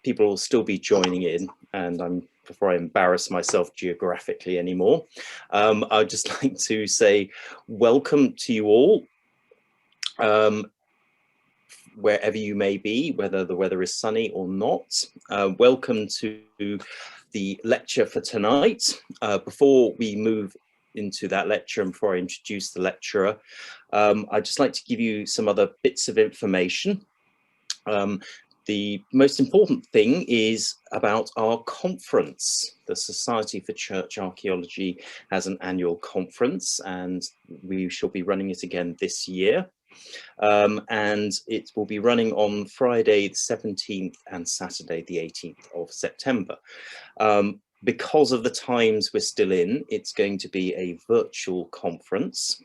people will still be joining in, and before I embarrass myself geographically anymore, I'd just like to say welcome to you all, wherever you may be, whether the weather is sunny or not. Welcome to the lecture for tonight. Before we move into that lecture and before I introduce the lecturer, I'd just like to give you some other bits of information. The most important thing is about our conference. The Society for Church Archaeology has an annual conference, and we shall be running it again this year. And it will be running on Friday the 17th and Saturday the 18th of September. Because of the times we're still in, it's going to be a virtual conference.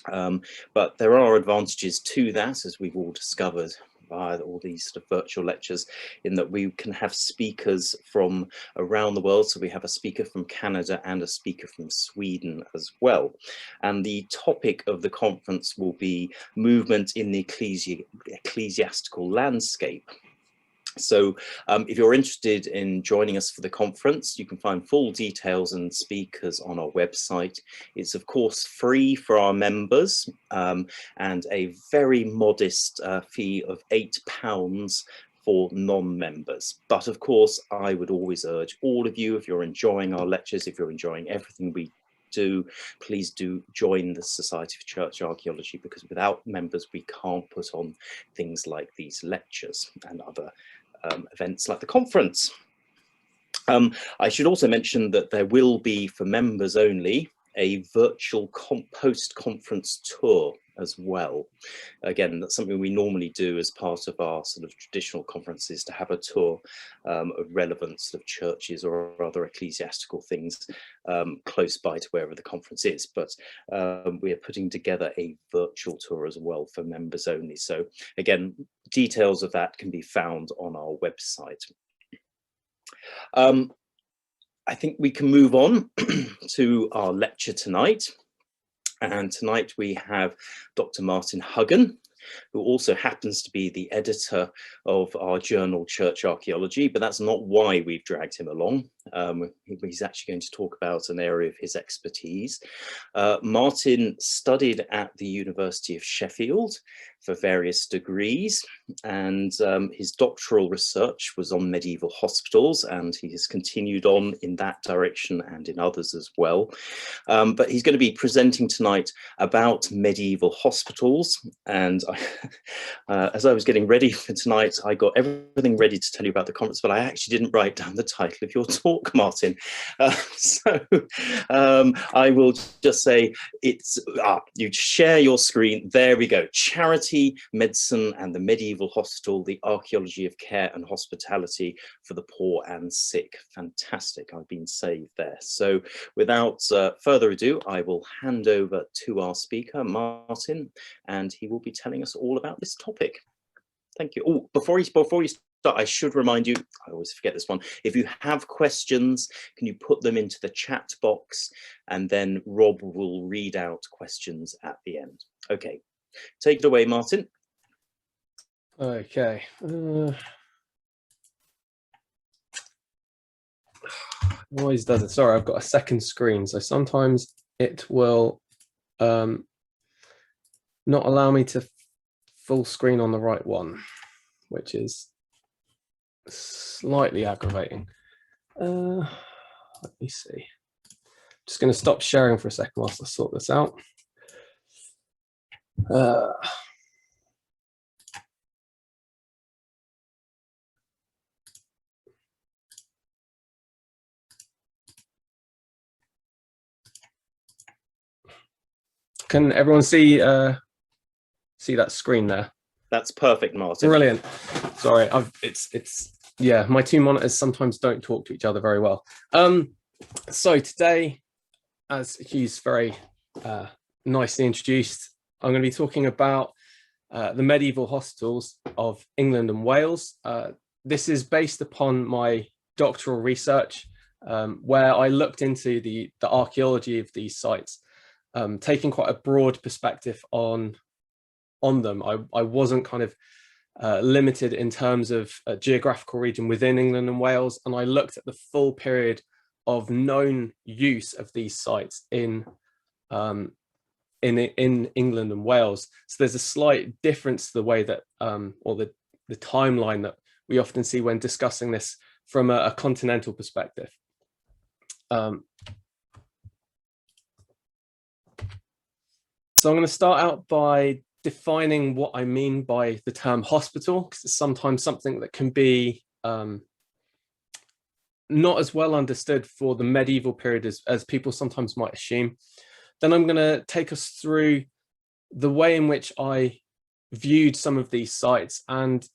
But there are advantages to that, as we've all discovered via all these sort of virtual lectures, in that we can have speakers from around the world. So we have a speaker from Canada and a speaker from Sweden as well. And the topic of the conference will be movement in the ecclesiastical landscape. So if you're interested in joining us for the conference, you can find full details and speakers on our website. It's of course free for our members, and a very modest fee of £8 for non-members. But of course, I would always urge all of you, if you're enjoying our lectures, if you're enjoying everything we do, please do join the Society for Church Archaeology, because without members we can't put on things like these lectures and other events like the conference. I should also mention that there will be, for members only, a virtual post-conference tour as well. Again, that's something we normally do as part of our sort of traditional conferences, to have a tour of relevant sort of churches or other ecclesiastical things close by to wherever the conference is. But we are putting together a virtual tour as well for members only. So again, details of that can be found on our website. I think we can move on to our lecture tonight. And tonight we have Dr. Martin Huggon, who also happens to be the editor of our journal Church Archaeology, but that's not why we've dragged him along. He's actually going to talk about an area of his expertise. Martin studied at the University of Sheffield for various degrees, and his doctoral research was on medieval hospitals, and he has continued on in that direction and in others as well. But he's going to be presenting tonight about medieval hospitals, and as I was getting ready for tonight, I got everything ready to tell you about the conference, but I actually didn't write down the title of your talk, Martin. So I will just say it's, you share your screen. There we go. Charity, Medicine and the Medieval Hospital, the Archaeology of Care and Hospitality for the Poor and Sick. Fantastic. I've been saved there. So without further ado, I will hand over to our speaker, Martin, and he will be telling us all about this topic. Thank you. Oh, before you start, I should remind you, I always forget this one, if you have questions, can you put them into the chat box, and then Rob will read out questions at the end. Okay, take it away, Martin. Okay. Always does it. Sorry, I've got a second screen, so sometimes it will not allow me to full screen on the right one, which is slightly aggravating. Let me see. Just going to stop sharing for a second whilst I sort this out. Can everyone see that screen there? That's perfect, Martin. Brilliant. Sorry, yeah, my two monitors sometimes don't talk to each other very well. So today, as Hugh's very nicely introduced, I'm going to be talking about the medieval hospitals of England and Wales. This is based upon my doctoral research, where I looked into the archaeology of these sites, taking quite a broad perspective on them. I wasn't kind of limited in terms of geographical region within England and Wales, and I looked at the full period of known use of these sites in England and Wales. So there's a slight difference to the way that, or the timeline that we often see when discussing this from a continental perspective. So I'm going to start out by defining what I mean by the term hospital, because it's sometimes something that can be not as well understood for the medieval period as people sometimes might assume. Then I'm going to take us through the way in which I viewed some of these sites and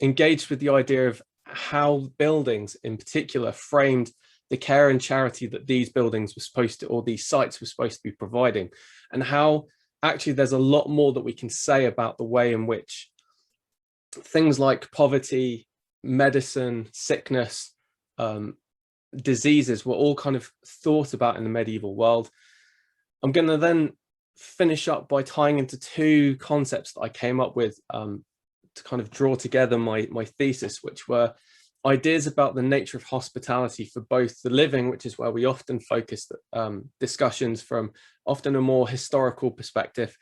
engaged with the idea of how buildings in particular framed the care and charity that these buildings were supposed to, or these sites were supposed to be providing, and how actually there's a lot more that we can say about the way in which things like poverty, medicine, sickness, diseases were all kind of thought about in the medieval world. I'm going to then finish up by tying into two concepts that I came up with to kind of draw together my thesis, which were ideas about the nature of hospitality for both the living, which is where we often focus discussions from often a more historical perspective,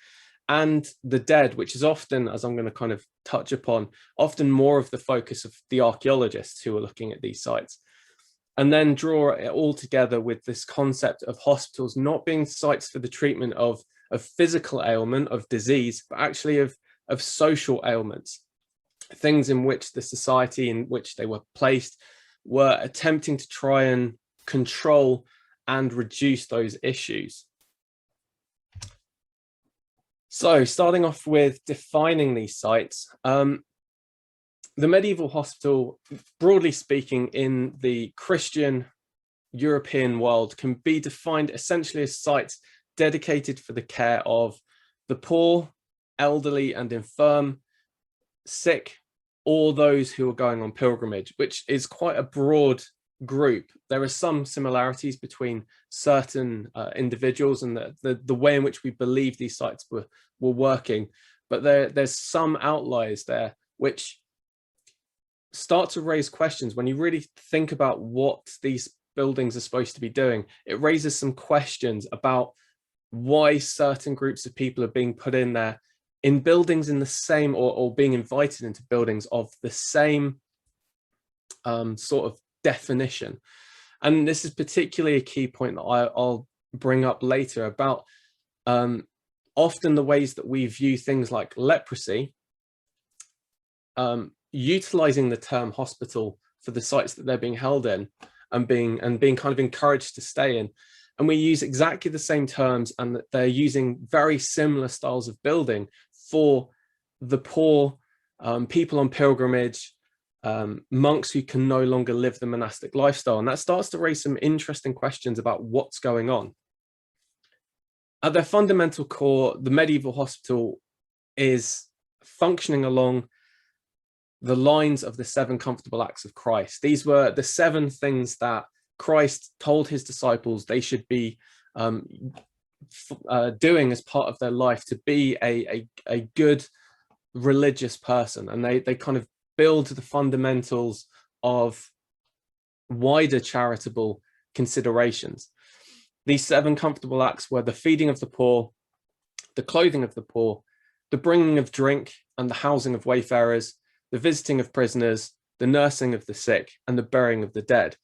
and the dead, which is often, as I'm going to kind of touch upon, often more of the focus of the archaeologists who are looking at these sites. And then draw it all together with this concept of hospitals not being sites for the treatment of physical ailment, of disease, but actually of social ailments, things in which the society in which they were placed were attempting to try and control and reduce those issues. So starting off with defining these sites, the medieval hospital, broadly speaking, in the Christian European world can be defined essentially as sites dedicated for the care of the poor, elderly and infirm, sick, or those who are going on pilgrimage, which is quite a broad group. There are some similarities between certain individuals and the way in which we believe these sites were working, but there's some outliers there which start to raise questions. When you really think about what these buildings are supposed to be doing, it raises some questions about why certain groups of people are being put in there in buildings in the same, or being invited into buildings of the same sort of definition. And this is particularly a key point that I'll bring up later about often the ways that we view things like leprosy, utilizing the term hospital for the sites that they're being held in and being kind of encouraged to stay in. And we use exactly the same terms, and that they're using very similar styles of building for the poor, people on pilgrimage, monks who can no longer live the monastic lifestyle. And that starts to raise some interesting questions about what's going on. At their fundamental core, the medieval hospital is functioning along the lines of the 7 comfortable acts of Christ. These were the 7 things that Christ told his disciples they should be doing as part of their life to be a good religious person. And they kind of build the fundamentals of wider charitable considerations. These 7 comfortable acts were the feeding of the poor, the clothing of the poor, the bringing of drink and the housing of wayfarers, the visiting of prisoners, the nursing of the sick, and the burying of the dead.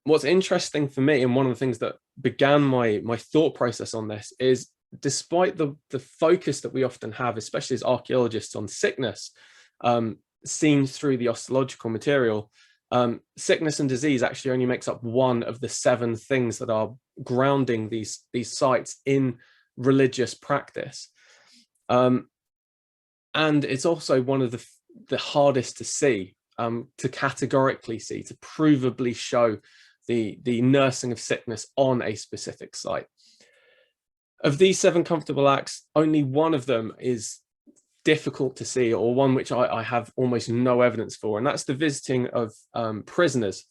What's interesting for me, and one of the things that began my thought process on this, is despite the focus that we often have, especially as archaeologists, on sickness, seen through the osteological material, sickness and disease actually only makes up one of the 7 things that are grounding these sites in religious practice. And it's also one of the hardest to see, to categorically see, to provably show the nursing of sickness on a specific site. Of these 7 comfortable acts, only one of them is difficult to see, or one which I have almost no evidence for, and that's the visiting of prisoners.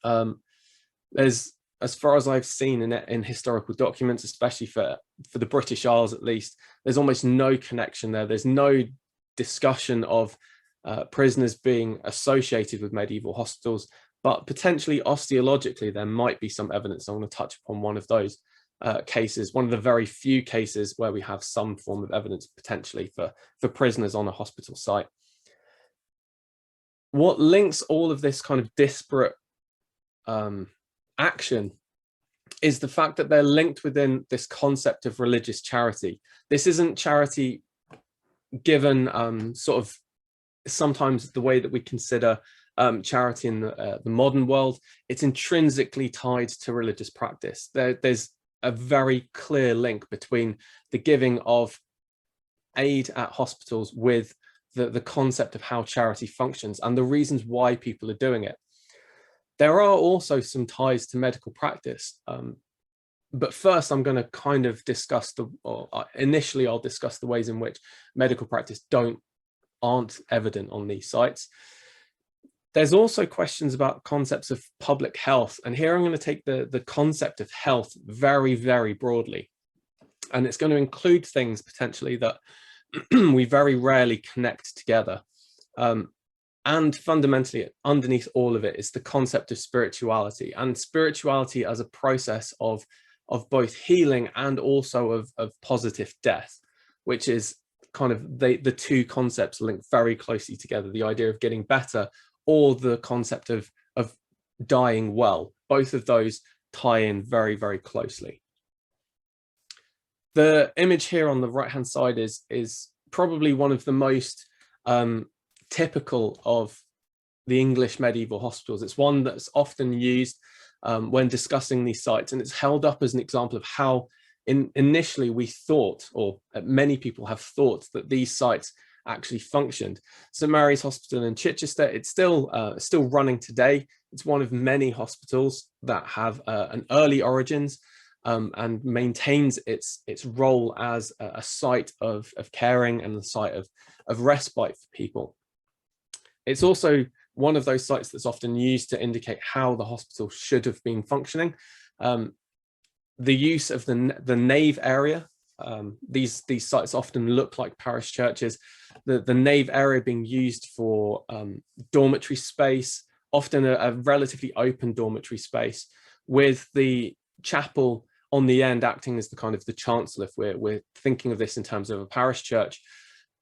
There's, as far as I've seen in historical documents, especially for for the British Isles at least, there's almost no connection there. There's no discussion of prisoners being associated with medieval hospitals, but potentially osteologically there might be some evidence. I'm going to touch upon one of those cases, one of the very few cases where we have some form of evidence potentially for prisoners on a hospital site. What links all of this kind of disparate action is the fact that they're linked within this concept of religious charity. This isn't charity given sort of sometimes the way that we consider charity in the modern world. It's intrinsically tied to religious practice. There's a very clear link between the giving of aid at hospitals with the concept of how charity functions and the reasons why people are doing it. There are also some ties to medical practice. But first, I'm going to kind of discuss initially I'll discuss the ways in which medical practice aren't evident on these sites. There's also questions about concepts of public health. And here I'm going to take the concept of health very, very broadly. And it's going to include things potentially that we very rarely connect together. And fundamentally, underneath all of it is the concept of spirituality, and spirituality as a process of both healing and also of positive death, which is kind of the two concepts linked very closely together, the idea of getting better or the concept of dying well. Both of those tie in very, very closely. The image here on the right-hand side is probably one of the most typical of the English medieval hospitals. It's one that's often used when discussing these sites, and it's held up as an example of how initially we thought, or many people have thought, that these sites actually functioned. St Mary's Hospital in Chichester, it's still running today. It's one of many hospitals that have an early origins and maintains its role as a site of caring and a site of respite for people. It's also one of those sites that's often used to indicate how the hospital should have been functioning. The use of the nave area, these sites often look like parish churches. The nave area being used for dormitory space, often a relatively open dormitory space, with the chapel on the end acting as the kind of the chancel, if we're thinking of this in terms of a parish church.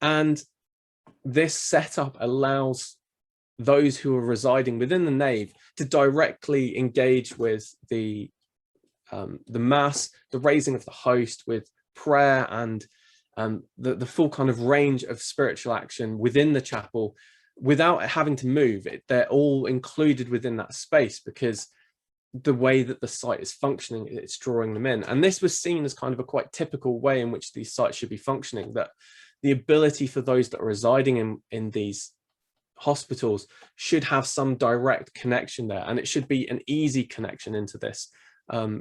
And this setup allows those who are residing within the nave to directly engage with the mass, the raising of the host, with prayer and the full kind of range of spiritual action within the chapel without having to move. They're all included within that space because the way that the site is functioning, it's drawing them in. And this was seen as kind of a quite typical way in which these sites should be functioning, that the ability for those that are residing in these hospitals should have some direct connection there, and it should be an easy connection into this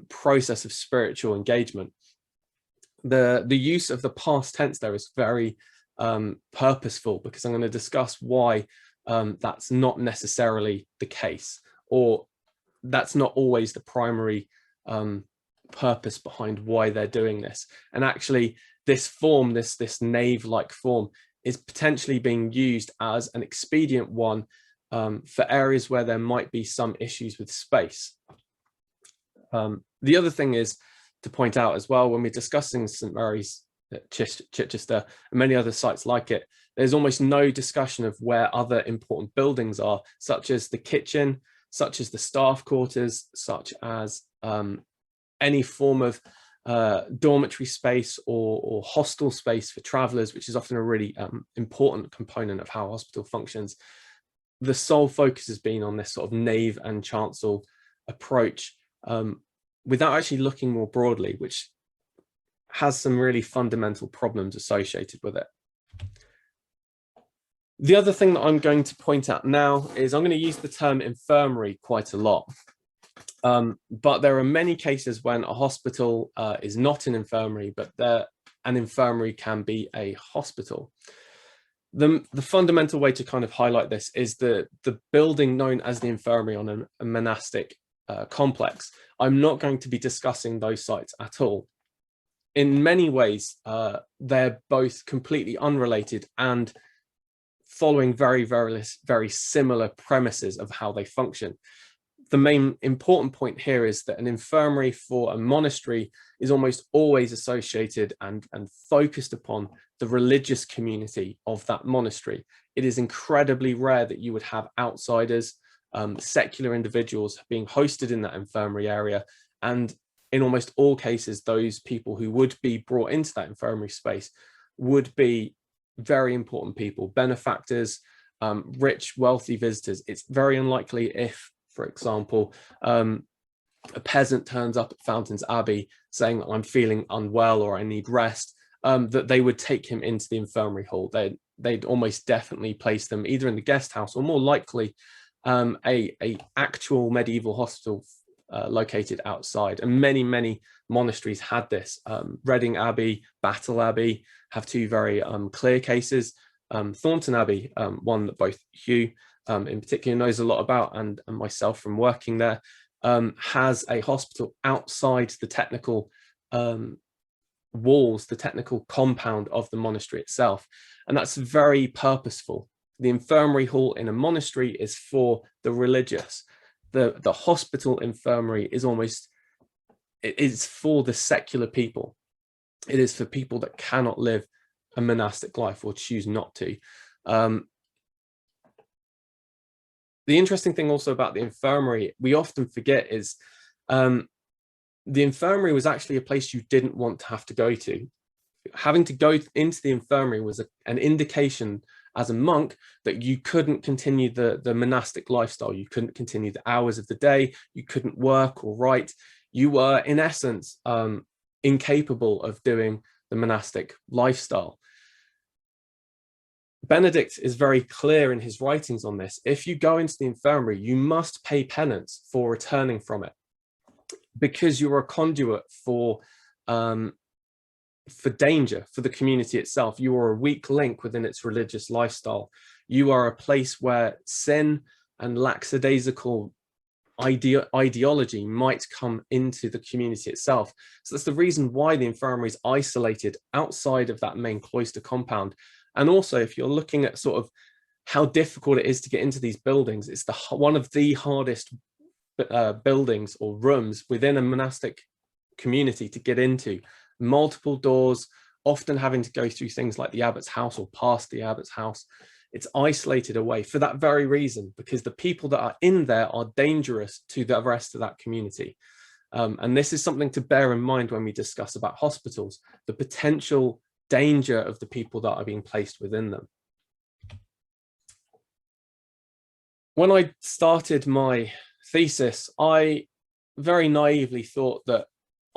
process of spiritual engagement. The use of the past tense there is very purposeful, because I'm going to discuss why that's not necessarily the case, or that's not always the primary purpose behind why they're doing this. And actually this form, this nave-like form, is potentially being used as an expedient one for areas where there might be some issues with space. The other thing is to point out as well, when we're discussing St Mary's at Chichester and many other sites like it, there's almost no discussion of where other important buildings are, such as the kitchen, such as the staff quarters, such as any form of dormitory space or hostel space for travellers, which is often a really important component of how a hospital functions. The sole focus has been on this sort of nave and chancel approach, without actually looking more broadly, which has some really fundamental problems associated with it. The other thing that I'm going to point out now is I'm going to use the term infirmary quite a lot. But there are many cases when a hospital is not an infirmary, but an infirmary can be a hospital. The fundamental way to kind of highlight this is the building known as the infirmary on a monastic complex. I'm not going to be discussing those sites at all. in many ways, they're both completely unrelated and following very similar premises of how they function. The main important point here is that an infirmary for a monastery is almost always associated and focused upon the religious community of that monastery. It is incredibly rare that you would have outsiders, secular individuals being hosted in that infirmary area. And in almost all cases, those people who would be brought into that infirmary space would be very important people, benefactors, rich, wealthy visitors. It's very unlikely if, for example, a peasant turns up at Fountains Abbey saying that I'm feeling unwell or I need rest, that they would take him into the infirmary hall. They'd almost definitely place them either in the guest house or more likely a actual medieval hospital located outside. And many monasteries had this. Reading Abbey, Battle Abbey have two very clear cases. Thornton Abbey, one that both Hugh in particular knows a lot about, and myself from working there, has a hospital outside the technical walls, the technical compound of the monastery itself. And that's very purposeful. The infirmary hall in a monastery is for the religious. The hospital infirmary is it is for the secular people. It is for people that cannot live a monastic life or choose not to. The interesting thing also about the infirmary, we often forget, is the infirmary was actually a place you didn't want to have to go to. Having to go into the infirmary was an indication as a monk that you couldn't continue the monastic lifestyle. You couldn't continue the hours of the day. You couldn't work or write. You were, in essence, incapable of doing the monastic lifestyle. Benedict is very clear in his writings on this. If you go into the infirmary, you must pay penance for returning from it, because you're a conduit for danger for the community itself. You are a weak link within its religious lifestyle. You are a place where sin and lackadaisical ideology might come into the community itself. So that's the reason why the infirmary is isolated outside of that main cloister compound. And also, if you're looking at sort of how difficult it is to get into these buildings, it's one of the hardest buildings or rooms within a monastic community to get into. Multiple doors, often having to go through things like the abbot's house or past the abbot's house. It's isolated away for that very reason, because the people that are in there are dangerous to the rest of that community. And this is something to bear in mind when we discuss about hospitals, the potential danger of the people that are being placed within them. When I started my thesis, I very naively thought that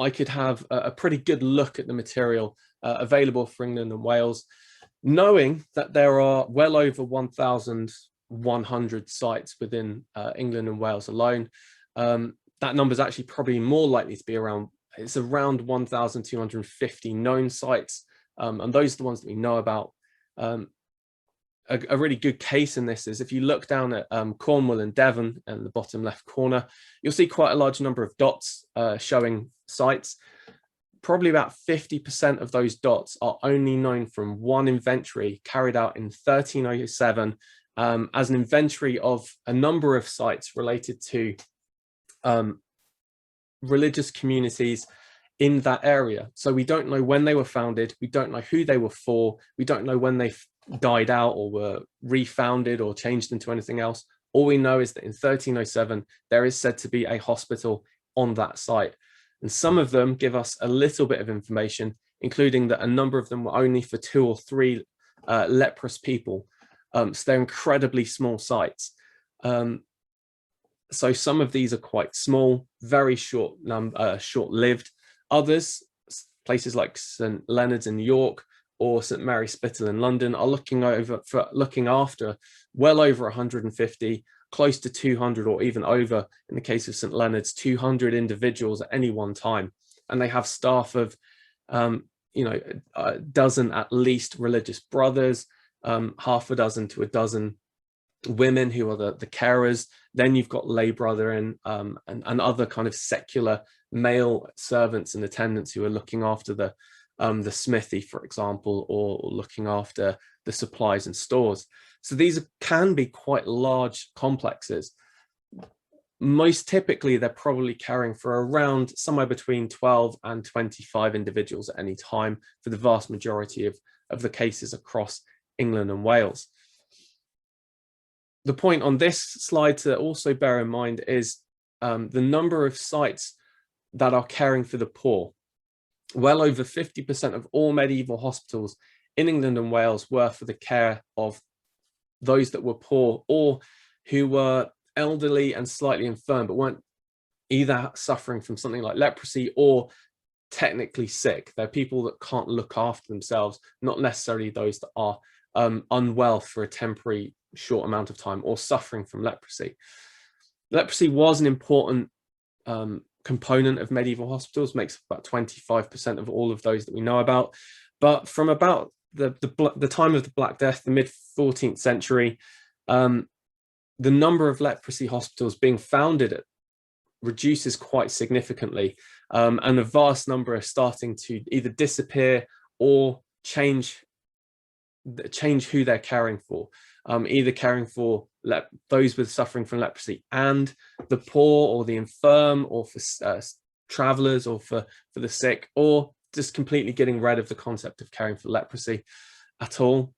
I could have a pretty good look at the material available for England and Wales, knowing that there are well over 1,100 sites within England and Wales alone. That number is actually probably more likely to be around 1,250 known sites. And those are the ones that we know about. A really good case in this is if you look down at Cornwall and Devon in the bottom left corner, you'll see quite a large number of dots showing sites. Probably about 50% of those dots are only known from one inventory carried out in 1307 as an inventory of a number of sites related to religious communities in that area. So we don't know when they were founded, we don't know who they were for, we don't know when they died out or were refounded or changed into anything else. All we know is that in 1307 there is said to be a hospital on that site, and some of them give us a little bit of information, including that a number of them were only for 2 or 3 leprous people. So they're incredibly small sites. So some of these are quite small, very short-lived. Others, places like St Leonard's in York or St Mary's Spital in London, are looking after well over 150, close to 200, or even over, in the case of St Leonard's, 200 individuals at any one time. And they have staff of, a dozen at least religious brothers, half a dozen to a dozen women who are the carers. Then you've got lay brethren and other kind of secular male servants and attendants who are looking after the smithy, for example, or looking after the supplies and stores. So these can be quite large complexes. Most typically, they're probably caring for around somewhere between 12 and 25 individuals at any time for the vast majority of the cases across England and Wales. The point on this slide to also bear in mind is the number of sites that are caring for the poor. Well over 50% of all medieval hospitals in England and Wales were for the care of those that were poor or who were elderly and slightly infirm, but weren't either suffering from something like leprosy or technically sick. They're people that can't look after themselves, not necessarily those that are unwell for a temporary short amount of time or suffering from leprosy. Leprosy was an important component of medieval hospitals, makes about 25% of all of those that we know about. But from about the time of the Black Death, the mid-14th century, the number of leprosy hospitals being founded reduces quite significantly, and a vast number are starting to either disappear or change who they're caring for, either caring for those with suffering from leprosy and the poor or the infirm, or for travelers, or for the sick, or just completely getting rid of the concept of caring for leprosy at all.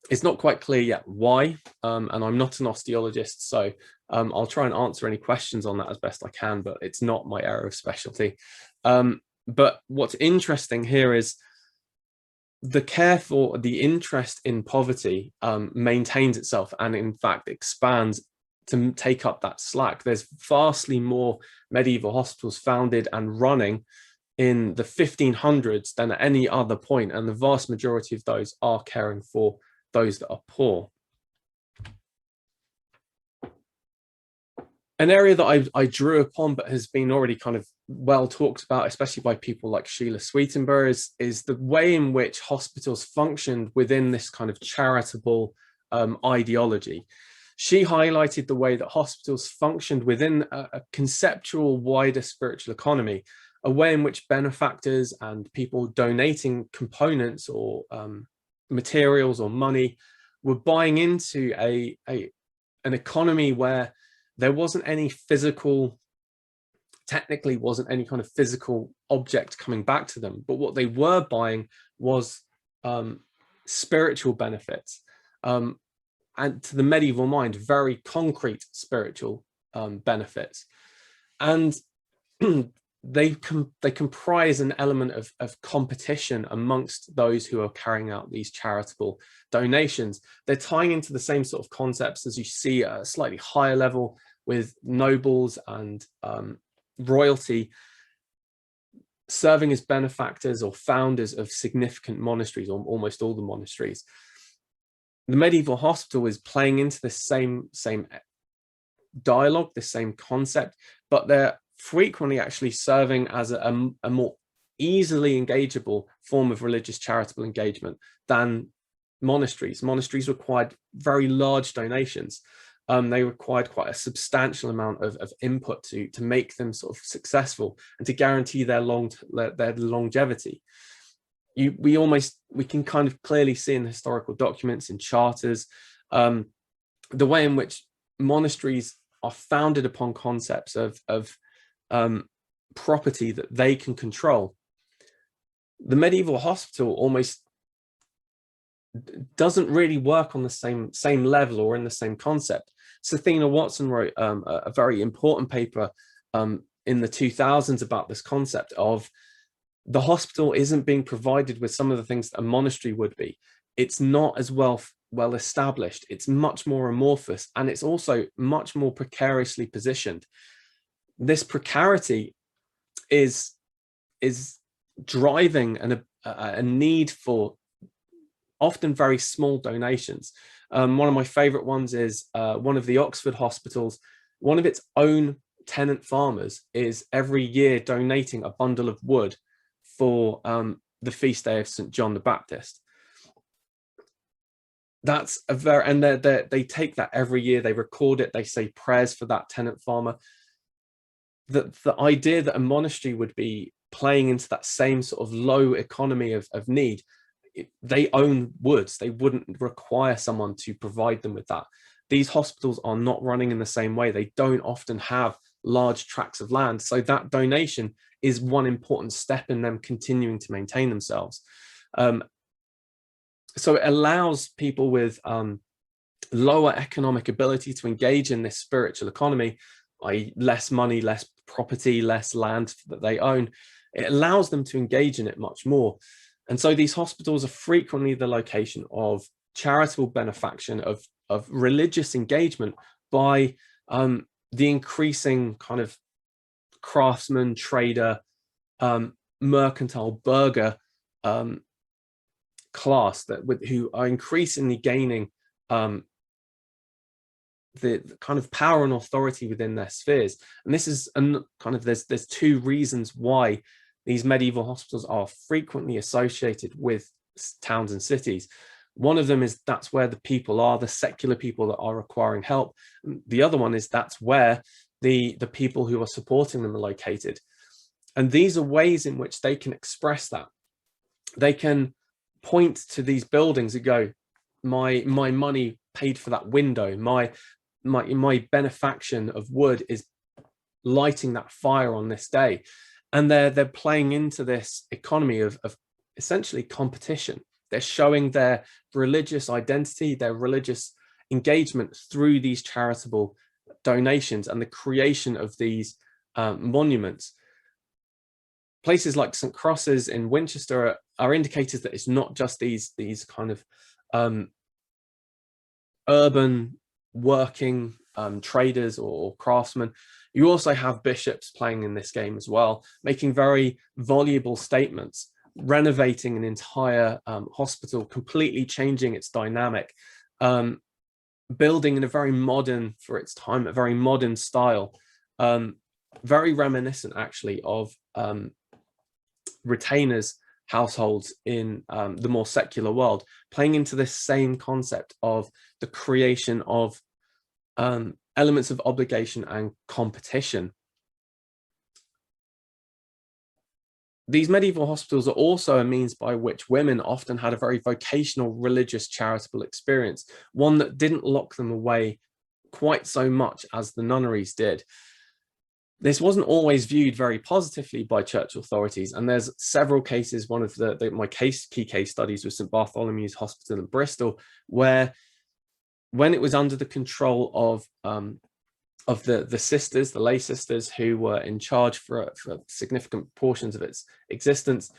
It's not quite clear yet why, and I'm not an osteologist, so I'll try and answer any questions on that as best I can, but it's not my area of specialty. But what's interesting here is the care for the interest in poverty maintains itself and in fact expands to take up that slack. There's vastly more medieval hospitals founded and running in the 1500s than at any other point, and the vast majority of those are caring for those that are poor. An area that I drew upon but has been already kind of well talked about, especially by people like Shella Sweetinburgh, is the way in which hospitals functioned within this kind of charitable ideology. She highlighted the way that hospitals functioned within a conceptual wider spiritual economy, a way in which benefactors and people donating components or materials or money were buying into an economy where there wasn't any physical, technically wasn't any kind of physical object coming back to them, but what they were buying was spiritual benefits, and to the medieval mind, very concrete spiritual benefits. And they comprise an element of competition amongst those who are carrying out these charitable donations. They're tying into the same sort of concepts as you see at a slightly higher level with nobles and royalty serving as benefactors or founders of significant monasteries, or almost all the monasteries. The medieval hospital is playing into the same dialogue, the same concept, but they're frequently actually serving as a more easily engageable form of religious charitable engagement than monasteries. Monasteries required very large donations. They required quite a substantial amount of input to make them sort of successful and to guarantee their longevity. We can kind of clearly see in historical documents, in charters, the way in which monasteries are founded upon concepts of property that they can control. The medieval hospital almost doesn't really work on the same level or in the same concept. Athena Watson wrote a very important paper in the 2000s about this concept of the hospital isn't being provided with some of the things that a monastery would be. It's not as well established. It's much more amorphous, and it's also much more precariously positioned. This precarity is driving a need for often very small donations. One of my favorite ones is one of the Oxford hospitals. One of its own tenant farmers is every year donating a bundle of wood for the feast day of St. John the Baptist. that's a very, and they take that every year, they record it, they say prayers for that tenant farmer. The idea that a monastery would be playing into that same sort of low economy of need, they own woods, they wouldn't require someone to provide them with that. These hospitals are not running in the same way, they don't often have large tracts of land, so that donation is one important step in them continuing to maintain themselves. So it allows people with lower economic ability to engage in this spiritual economy, i.e. less money, less property, less land that they own. It allows them to engage in it much more. And so these hospitals are frequently the location of charitable benefaction, of religious engagement by the increasing kind of craftsman, trader, mercantile, burgher class who are increasingly gaining the kind of power and authority within their spheres. And this is there's two reasons why these medieval hospitals are frequently associated with towns and cities. One of them is that's where the people are, the secular people that are requiring help. The other one is that's where the people who are supporting them are located. And these are ways in which they can express that. They can point to these buildings and go, my money paid for that window, my benefaction of wood is lighting that fire on this day. And they're playing into this economy of essentially competition. They're showing their religious identity, their religious engagement through these charitable donations and the creation of these monuments. Places like St. Crosses in Winchester are indicators that it's not just these kind of urban working traders or craftsmen. You also have bishops playing in this game as well, making very voluble statements, renovating an entire hospital, completely changing its dynamic, building in a very modern, for its time, a very modern style, very reminiscent actually of retainers households in the more secular world, playing into this same concept of the creation of elements of obligation and competition. These medieval hospitals are also a means by which women often had a very vocational, religious, charitable experience, one that didn't lock them away quite so much as the nunneries did. This wasn't always viewed very positively by church authorities, and there's several cases. One of my key case studies was St. Bartholomew's Hospital in Bristol, where when it was under the control of the sisters, the lay sisters who were in charge for significant portions of its existence,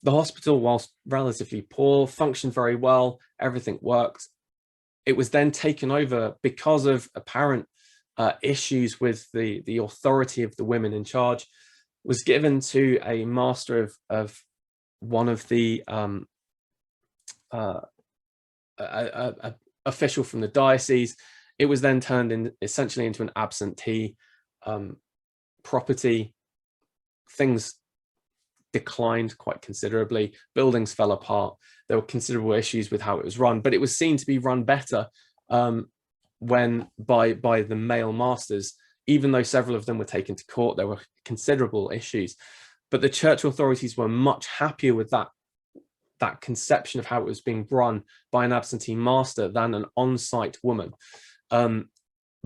the hospital, whilst relatively poor, functioned very well, everything worked. It was then taken over because of apparent issues with the authority of the women in charge, was given to a master of one of the official from the diocese. It was then turned essentially into an absentee property. Things declined quite considerably. Buildings fell apart. There were considerable issues with how it was run, but it was seen to be run better when by the male masters. Even though several of them were taken to court, there were considerable issues. But the church authorities were much happier with that conception of how it was being run by an absentee master than an on-site woman.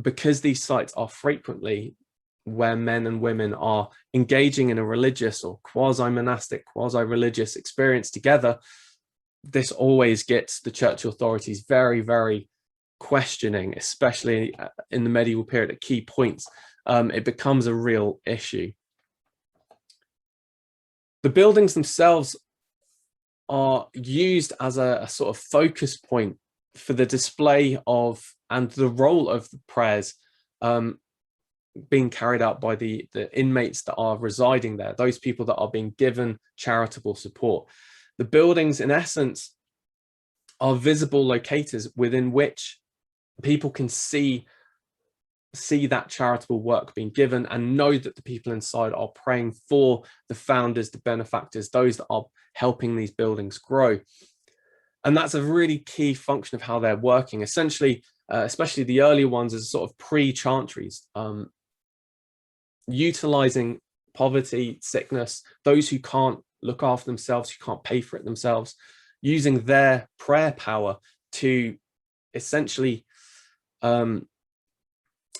Because these sites are frequently where men and women are engaging in a religious or quasi-monastic, quasi-religious experience together, this always gets the church authorities very, very questioning, especially in the medieval period at key points. It becomes a real issue. The buildings themselves are used as a sort of focus point for the display of and the role of the prayers being carried out by the inmates that are residing there, those people that are being given charitable support. The buildings, in essence, are visible locators within which people can see that charitable work being given and know that the people inside are praying for the founders, the benefactors, those that are helping these buildings grow. And that's a really key function of how they're working. Essentially, especially the earlier ones as sort of pre-chantries, utilizing poverty, sickness, those who can't look after themselves, who can't pay for it themselves, using their prayer power to essentially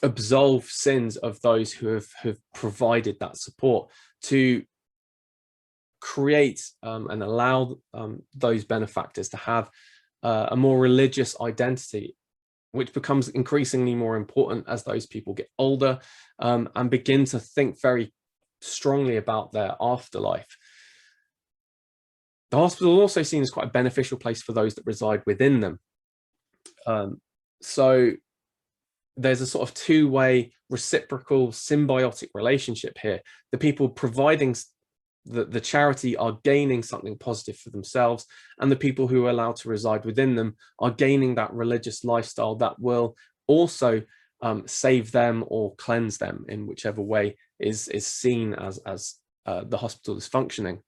absolve sins of those who have provided that support, to create and allow those benefactors to have a more religious identity, which becomes increasingly more important as those people get older and begin to think very strongly about their afterlife. The hospital is also seen as quite a beneficial place for those that reside within them. So there's a sort of two-way, reciprocal, symbiotic relationship here. The people providing the charity are gaining something positive for themselves, and the people who are allowed to reside within them are gaining that religious lifestyle that will also save them or cleanse them in whichever way is seen as the hospital is functioning.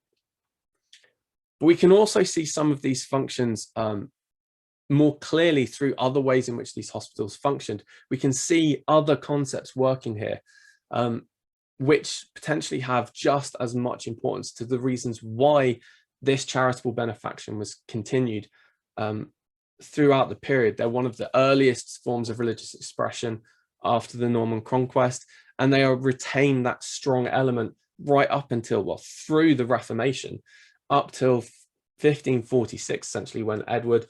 But we can also see some of these functions more clearly through other ways in which these hospitals functioned. We can see other concepts working here, which potentially have just as much importance to the reasons why this charitable benefaction was continued throughout the period. They're one of the earliest forms of religious expression after the Norman conquest, and they are retain that strong element right up until, well, through the Reformation, up till 1546, essentially, when Edward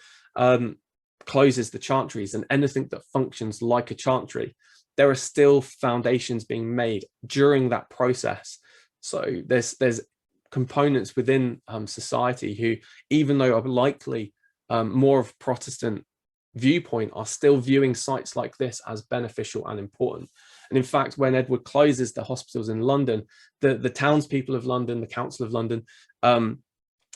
closes the chantries, and anything that functions like a chantry, there are still foundations being made during that process. So there's components within society who, even though are likely more of Protestant viewpoint, are still viewing sites like this as beneficial and important. And in fact, when Edward closes the hospitals in London, the townspeople of London, the Council of London,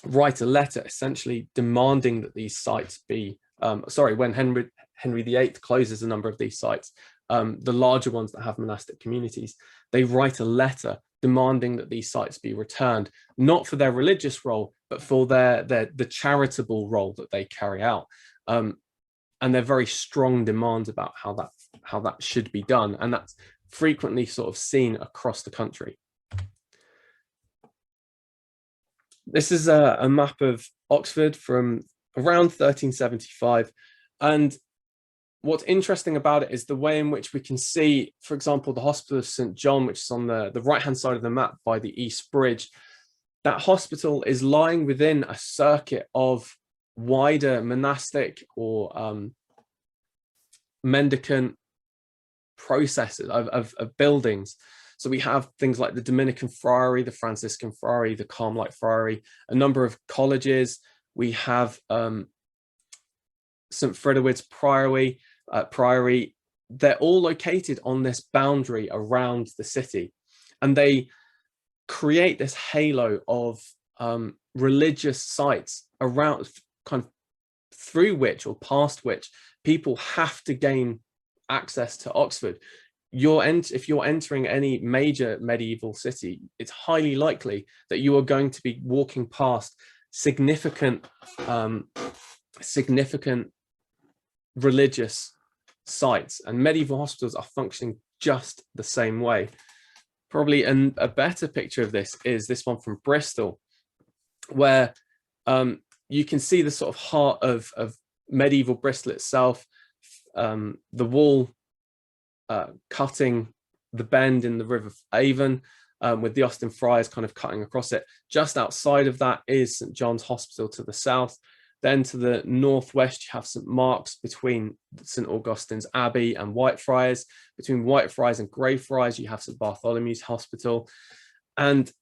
write a letter essentially demanding that these sites be, when Henry VIII closes a number of these sites, the larger ones that have monastic communities, they write a letter demanding that these sites be returned, not for their religious role, but for the charitable role that they carry out. And they're very strong demands about how that should be done. And that's frequently sort of seen across the country. This is a map of Oxford from around 1375. And what's interesting about it is the way in which we can see, for example, the Hospital of St. John, which is on the right-hand side of the map by the East Bridge. That hospital is lying within a circuit of wider monastic or mendicant processes of buildings. So we have things like the Dominican Friary, the Franciscan Friary, the Carmelite Friary, a number of colleges. We have St. Fridewid's Priory. They're all located on this boundary around the city, and they create this halo of religious sites around, kind of through which or past which people have to gain access to Oxford. If you're entering any major medieval city, it's highly likely that you are going to be walking past significant religious sites, and medieval hospitals are functioning just the same way. Probably a better picture of this is this one from Bristol, where you can see the sort of heart of medieval Bristol itself, the wall cutting the bend in the River Avon, with the Austin Friars kind of cutting across it. Just outside of that is St. John's Hospital to the south. Then to the northwest, you have St. Mark's between St. Augustine's Abbey and Whitefriars. Between Whitefriars and Greyfriars, you have St. Bartholomew's Hospital. And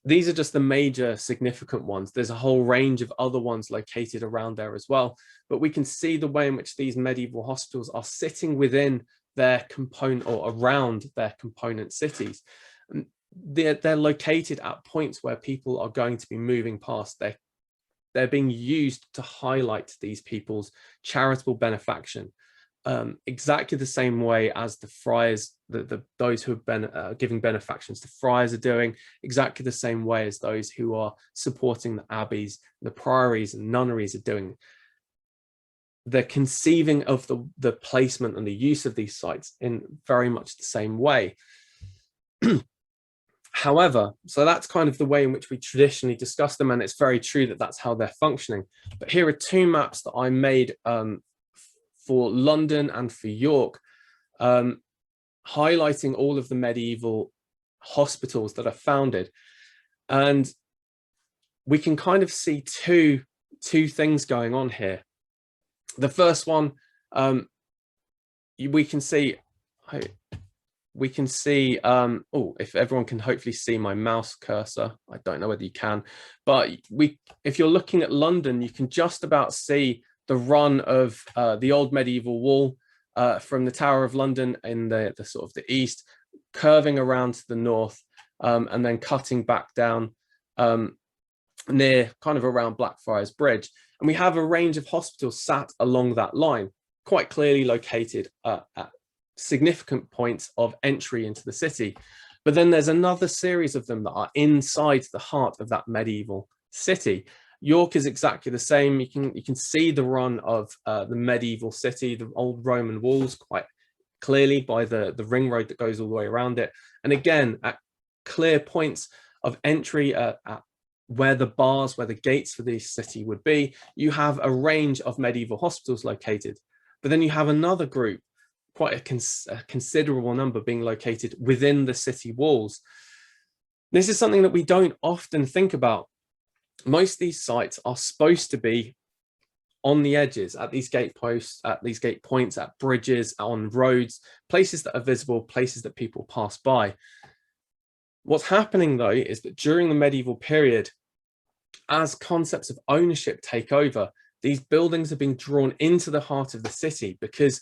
these are just the major significant ones. There's a whole range of other ones located around there as well. But we can see the way in which these medieval hospitals are sitting within their component or around their component cities. They're located at points where people are going to be moving past. They're being used to highlight these people's charitable benefaction, exactly the same way as the friars, those who have been giving benefactions to friars are doing, exactly the same way as those who are supporting the abbeys, the priories and nunneries are doing. they're conceiving of the placement and the use of these sites in very much the same way. However, so that's kind of the way in which we traditionally discuss them, and it's very true that that's how they're functioning. But here are two maps that I made for London and for York, highlighting all of the medieval hospitals that are founded. And we can kind of see two things going on here. The first one, we can see, oh, if everyone can hopefully see my mouse cursor, I don't know whether you can, but if you're looking at London, you can just about see the run of the old medieval wall from the Tower of London in the sort of the east, curving around to the north, and then cutting back down near kind of around Blackfriars Bridge. And we have a range of hospitals sat along that line, quite clearly located at significant points of entry into the city. But then there's another series of them that are inside the heart of that medieval city. York is exactly the same. You can see the run of the medieval city, the old Roman walls, quite clearly by the ring road that goes all the way around it. And again, at clear points of entry at where the gates for this city would be, you have a range of medieval hospitals located. But then you have another group, quite a considerable number, being located within the city walls. This is something that we don't often think about. Most of these sites are supposed to be on the edges, at these gate posts, at these gate points, at bridges, on roads, places that are visible, places that people pass by. What's happening though is that during the medieval period, as concepts of ownership take over, these buildings are being drawn into the heart of the city, because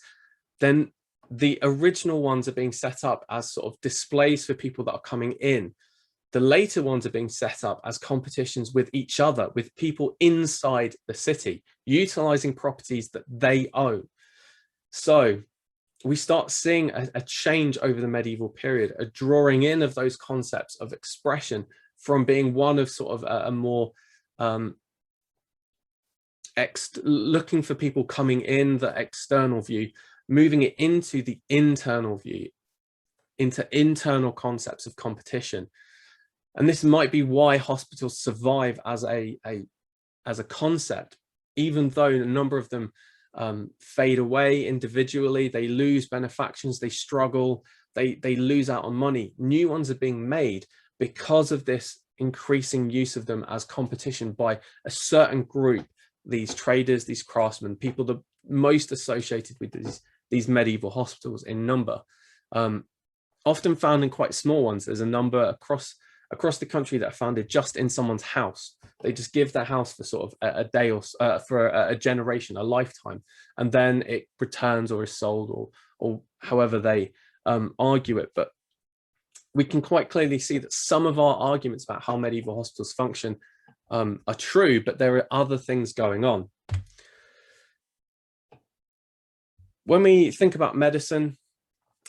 then the original ones are being set up as sort of displays for people that are coming in. The later ones are being set up as competitions with each other, with people inside the city, utilizing properties that they own. So we start seeing a change over the medieval period, a drawing in of those concepts of expression from being one of sort of a more looking for people coming in, the external view, moving it into the internal view, into internal concepts of competition. And this might be why hospitals survive as a concept, even though a number of them fade away individually, they lose benefactions, they struggle, they lose out on money. New ones are being made because of this increasing use of them as competition by a certain group, these traders, these craftsmen, people that most associated with these medieval hospitals in number, often found in quite small ones. There's a number across the country that are founded just in someone's house. They just give their house for sort of a day or for a generation, a lifetime, and then it returns or is sold or however they argue it. But we can quite clearly see that some of our arguments about how medieval hospitals function are true, but there are other things going on. When we think about medicine,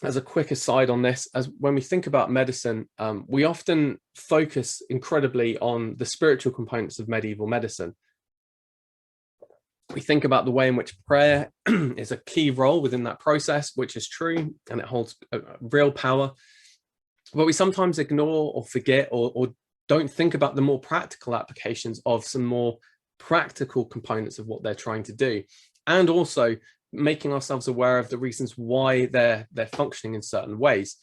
as a quick aside on this, when we think about medicine, we often focus incredibly on the spiritual components of medieval medicine. We think about the way in which prayer is a key role within that process, which is true, and it holds real power. But we sometimes ignore or forget or don't think about the more practical applications of some more practical components of what they're trying to do, and also making ourselves aware of the reasons why they're functioning in certain ways.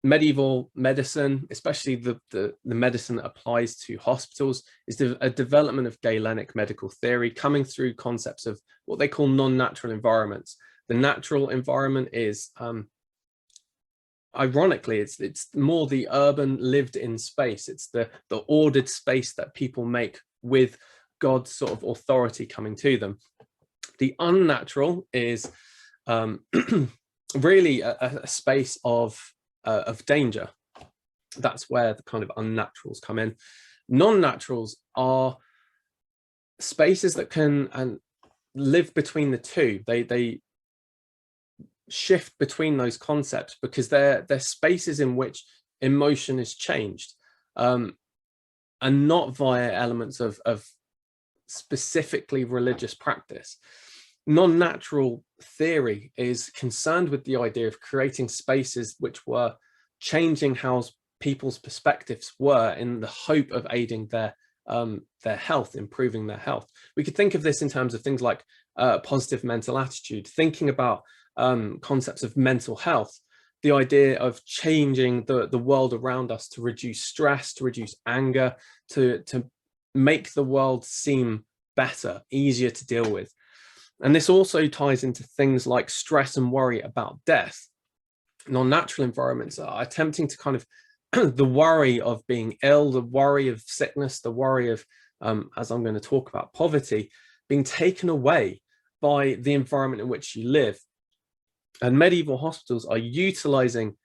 Medieval medicine, especially the medicine that applies to hospitals, is a development of Galenic medical theory, coming through concepts of what they call non-natural environments. The natural environment is, ironically, it's more the urban lived-in space. It's the ordered space that people make with God's sort of authority coming to them. The unnatural is really a space of danger. That's where the kind of unnaturals come in. Non-naturals are spaces that can live between the two. They shift between those concepts because they're spaces in which emotion is changed, and not via elements of specifically religious practice. Non-natural theory is concerned with the idea of creating spaces which were changing how people's perspectives were in the hope of aiding their health, improving their health. We could think of this in terms of things like positive mental attitude, thinking about concepts of mental health, the idea of changing the world around us to reduce stress, to reduce anger, to make the world seem better, easier to deal with. And this also ties into things like stress and worry about death. Non-natural environments are attempting to kind of the worry of being ill, the worry of sickness, the worry of, as I'm going to talk about, poverty, being taken away by the environment in which you live. And medieval hospitals are utilizing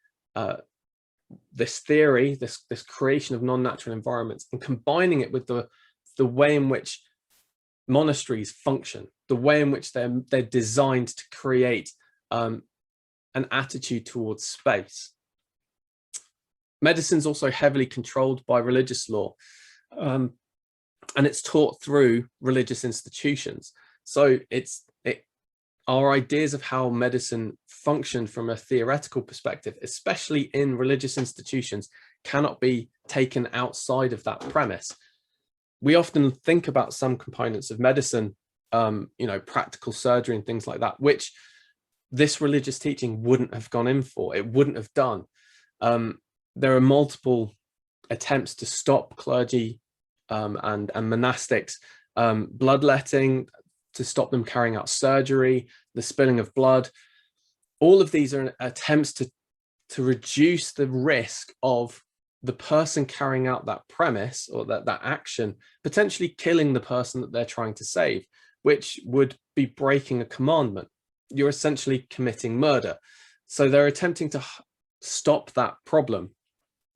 this theory, this creation of non-natural environments, and combining it with the way in which monasteries function, the way in which they're designed to create an attitude towards space. Medicine's also heavily controlled by religious law, and it's taught through religious institutions. So our ideas of how medicine functioned from a theoretical perspective, especially in religious institutions, cannot be taken outside of that premise. We often think about some components of medicine, practical surgery and things like that, which this religious teaching wouldn't have gone in for, it wouldn't have done. There are multiple attempts to stop clergy and monastics bloodletting, to stop them carrying out surgery, the spilling of blood. All of these are attempts to reduce the risk of the person carrying out that premise or that action potentially killing the person that they're trying to save, which would be breaking a commandment. You're essentially committing murder. So they're attempting to stop that problem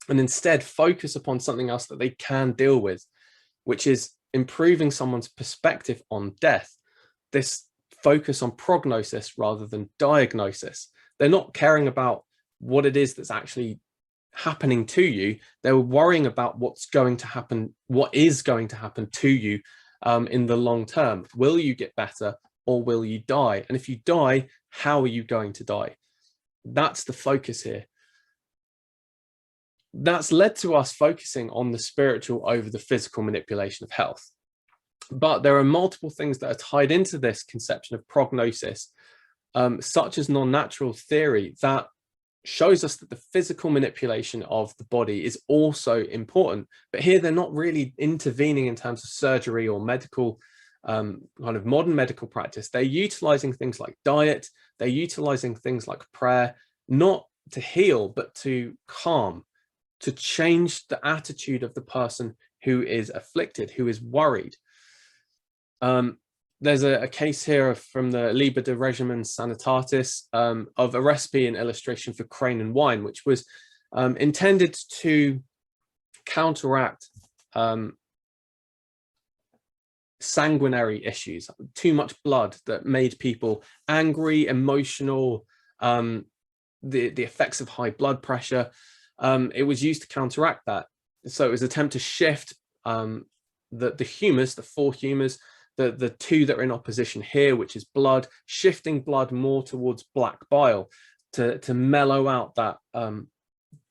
and instead focus upon something else that they can deal with, which is improving someone's perspective on death. This focus on prognosis rather than diagnosis. They're not caring about what it is that's actually happening to you. They're worrying about what's going to happen, what is going to happen to you in the long term. Will you get better or will you die? And if you die, how are you going to die? That's the focus here. That's led to us focusing on the spiritual over the physical manipulation of health. But there are multiple things that are tied into this conception of prognosis, such as non-natural theory, that shows us that the physical manipulation of the body is also important. But here they're not really intervening in terms of surgery or medical, kind of modern medical practice. They're utilizing things like diet, they're utilizing things like prayer, not to heal, but to calm, to change the attitude of the person who is afflicted, who is worried. There's a case here from the Liber de Regimen Sanitatis of a recipe and illustration for crane and wine, which was intended to counteract sanguinary issues, too much blood that made people angry, emotional, the effects of high blood pressure. It was used to counteract that. So it was an attempt to shift the humours, the four humours, the two that are in opposition here, which is blood, shifting blood more towards black bile to mellow out that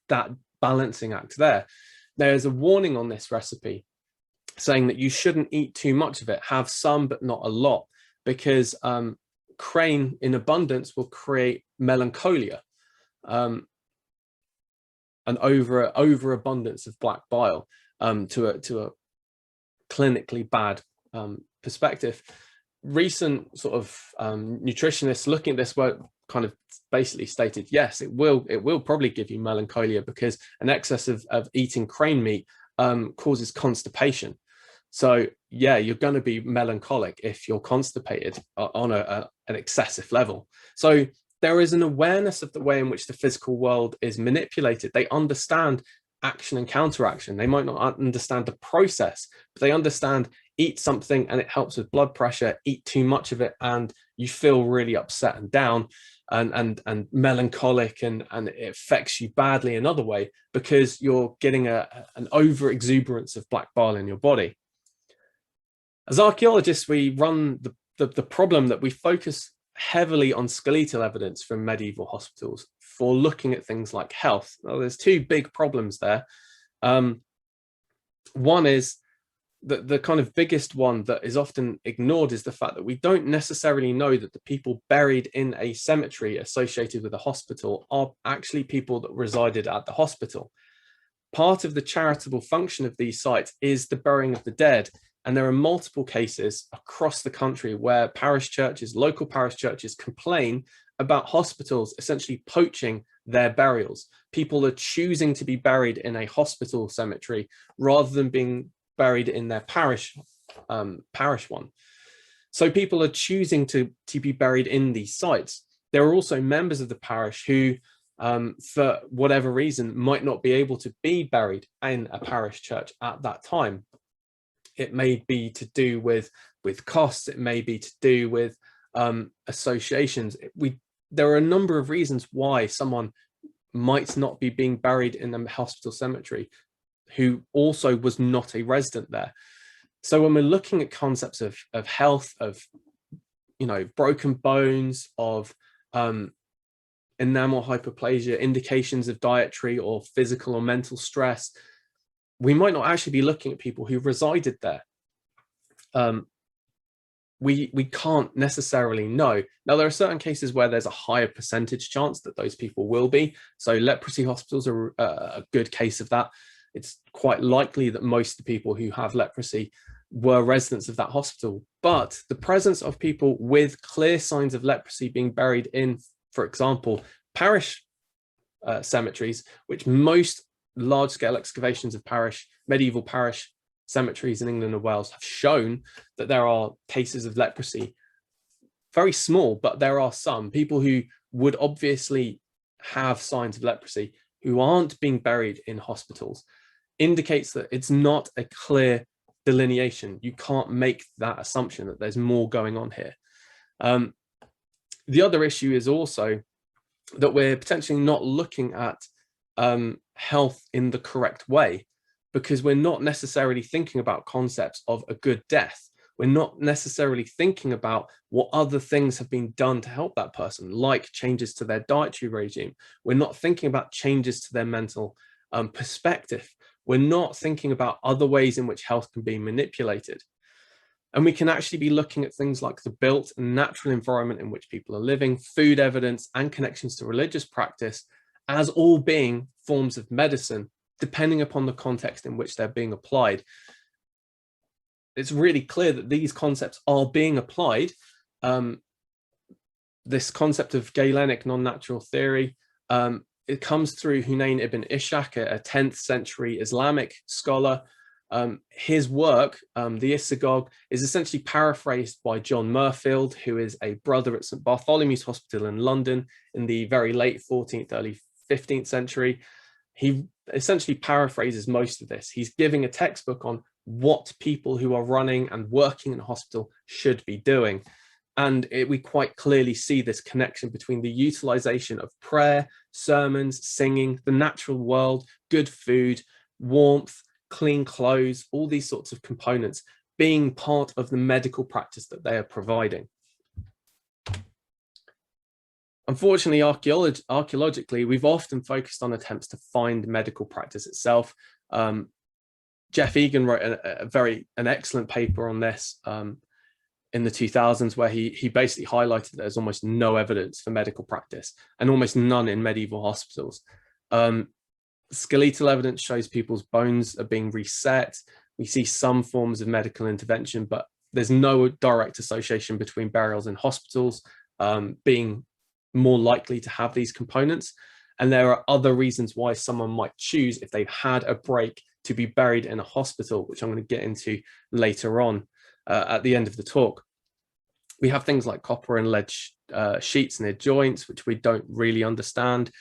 that balancing act there. There's a warning on this recipe saying that you shouldn't eat too much of it, have some but not a lot, because crane in abundance will create melancholia, an overabundance of black bile to a clinically bad perspective. Recent sort of nutritionists looking at this were kind of basically stated, yes, it will probably give you melancholia because an excess of eating crane meat causes constipation. So yeah, you're going to be melancholic if you're constipated on an excessive level. So there is an awareness of the way in which the physical world is manipulated. They understand action and counteraction. They might not understand the process, but they understand eat something and it helps with blood pressure, eat too much of it and you feel really upset and down and melancholic, and it affects you badly another way because you're getting an over exuberance of black bile in your body. As archaeologists, we run the problem that we focus heavily on skeletal evidence from medieval hospitals for looking at things like health. Well, there's two big problems there. One is that the kind of biggest one that is often ignored is the fact that we don't necessarily know that the people buried in a cemetery associated with a hospital are actually people that resided at the hospital. Part of the charitable function of these sites is the burying of the dead. And there are multiple cases across the country where parish churches, local parish churches, complain about hospitals essentially poaching their burials. People are choosing to be buried in a hospital cemetery rather than being buried in their parish one. So people are choosing to be buried in these sites. There are also members of the parish who, for whatever reason, might not be able to be buried in a parish church at that time. It may be to do with costs. It may be to do with associations. There are a number of reasons why someone might not be being buried in a hospital cemetery who also was not a resident there. So when we're looking at concepts of health, of broken bones, of enamel hyperplasia, indications of dietary or physical or mental stress, we might not actually be looking at people who resided there. We can't necessarily know. Now, there are certain cases where there's a higher percentage chance that those people will be. So leprosy hospitals are a good case of that. It's quite likely that most of the people who have leprosy were residents of that hospital. But the presence of people with clear signs of leprosy being buried in, for example, parish cemeteries, which most large-scale excavations of medieval parish cemeteries in England and Wales have shown that there are cases of leprosy. Very small, but there are some people who would obviously have signs of leprosy who aren't being buried in hospitals. Indicates that it's not a clear delineation. You can't make that assumption that there's more going on here. The other issue is also that we're potentially not looking at health in the correct way, because we're not necessarily thinking about concepts of a good death. We're not necessarily thinking about what other things have been done to help that person, like changes to their dietary regime. We're not thinking about changes to their mental perspective. We're not thinking about other ways in which health can be manipulated. And we can actually be looking at things like the built and natural environment in which people are living, food evidence, and connections to religious practice as all being forms of medicine, depending upon the context in which they're being applied. It's really clear that these concepts are being applied. This concept of Galenic non-natural theory, it comes through Hunayn ibn Ishaq, a 10th century Islamic scholar. His work, the Isagogue, is essentially paraphrased by John Murfield, who is a brother at St Bartholomew's Hospital in London in the very late 14th, early 15th century. He essentially paraphrases most of this. He's giving a textbook on what people who are running and working in a hospital should be doing. And we quite clearly see this connection between the utilization of prayer, sermons, singing, the natural world, good food, warmth, clean clothes, all these sorts of components being part of the medical practice that they are providing. Unfortunately, archaeologically, we've often focused on attempts to find medical practice itself. Jeff Egan wrote an excellent paper on this in the 2000s, where he basically highlighted that there's almost no evidence for medical practice and almost none in medieval hospitals. Skeletal evidence shows people's bones are being reset. We see some forms of medical intervention, but there's no direct association between burials in hospitals being more likely to have these components. And there are other reasons why someone might choose, if they've had a break, to be buried in a hospital, which I'm going to get into later on at the end of the talk. We have things like copper and lead sheets near joints, which we don't really understand.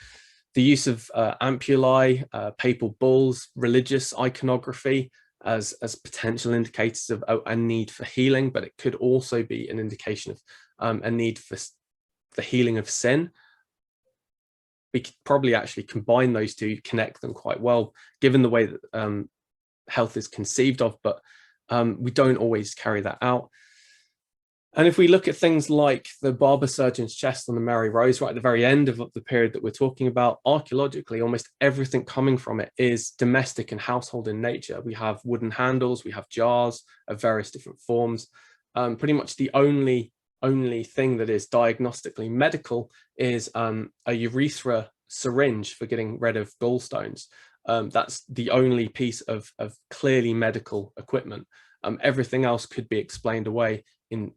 The use of ampullae, papal bulls, religious iconography as potential indicators of a need for healing, but it could also be an indication of a need for the healing of sin. We could probably actually combine those two, connect them quite well, given the way that health is conceived of, but We don't always carry that out. And if we look at things like the barber surgeon's chest on the Mary Rose, right at the very end of the period that we're talking about, archaeologically, almost everything coming from it is domestic and household in nature. We have wooden handles, we have jars of various different forms. Pretty much the only thing that is diagnostically medical is a urethra syringe for getting rid of gallstones. That's the only piece of clearly medical equipment. Everything else could be explained away in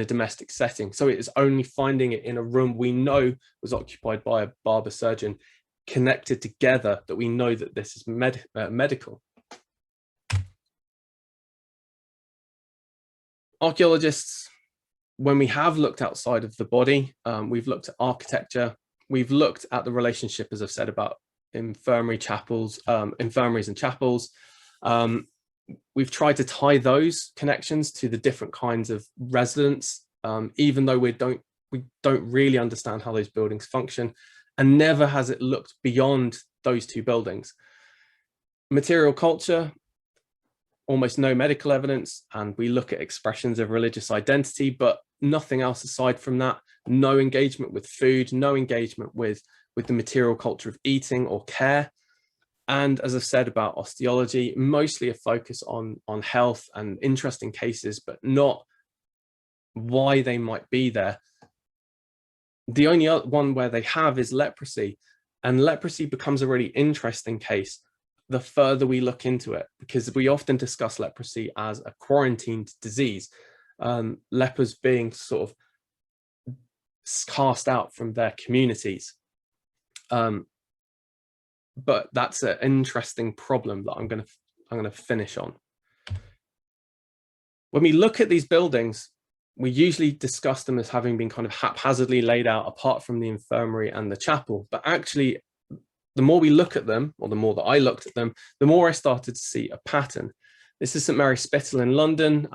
a domestic setting. So it is only finding it in a room we know was occupied by a barber surgeon, connected together, that we know that this is medical. Archaeologists, when we have looked outside of the body, we've looked at architecture, we've looked at the relationship, as I've said, about infirmaries and chapels. We've tried to tie those connections to the different kinds of residents, even though we don't really understand how those buildings function, and never has it looked beyond those two buildings. Material culture, almost no medical evidence, and we look at expressions of religious identity, but nothing else aside from that. No engagement with food, no engagement with the material culture of eating or care. And as I've said about osteology, mostly a focus on health and interesting cases, but not why they might be there. The only other one where they have is leprosy, and leprosy becomes a really interesting case the further we look into it, because we often discuss leprosy as a quarantined disease, lepers being sort of cast out from their communities. But that's an interesting problem that I'm going to finish on. When we look at these buildings, we usually discuss them as having been kind of haphazardly laid out apart from the infirmary and the chapel. But actually, the more we look at them, or the more that I looked at them, the more I started to see a pattern. This is St Mary's Spital in London,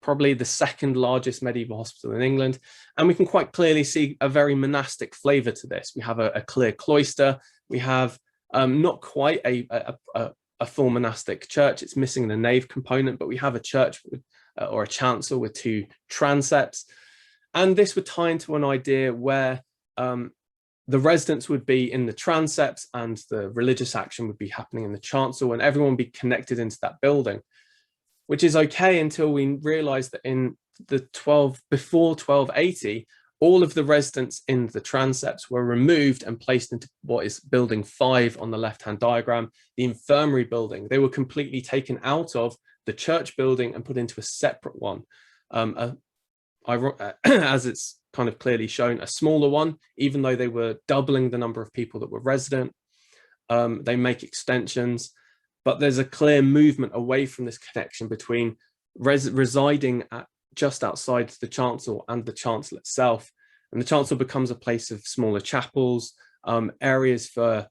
probably the second largest medieval hospital in England. And we can quite clearly see a very monastic flavor to this. We have a clear cloister. We have not quite a full monastic church. It's missing the nave component, but we have a church with, or a chancel with two transepts. And this would tie into an idea where the residents would be in the transepts and the religious action would be happening in the chancel, and everyone would be connected into that building, which is okay until we realize that in the before 1280, all of the residents in the transepts were removed and placed into what is building 5 on the left-hand diagram, the infirmary building. They were completely taken out of the church building and put into a separate one. As it's kind of clearly shown, a smaller one, even though they were doubling the number of people that were resident. They make extensions, but there's a clear movement away from this connection between residing just outside the chancel and the chancel itself. And the chancel becomes a place of smaller chapels, areas for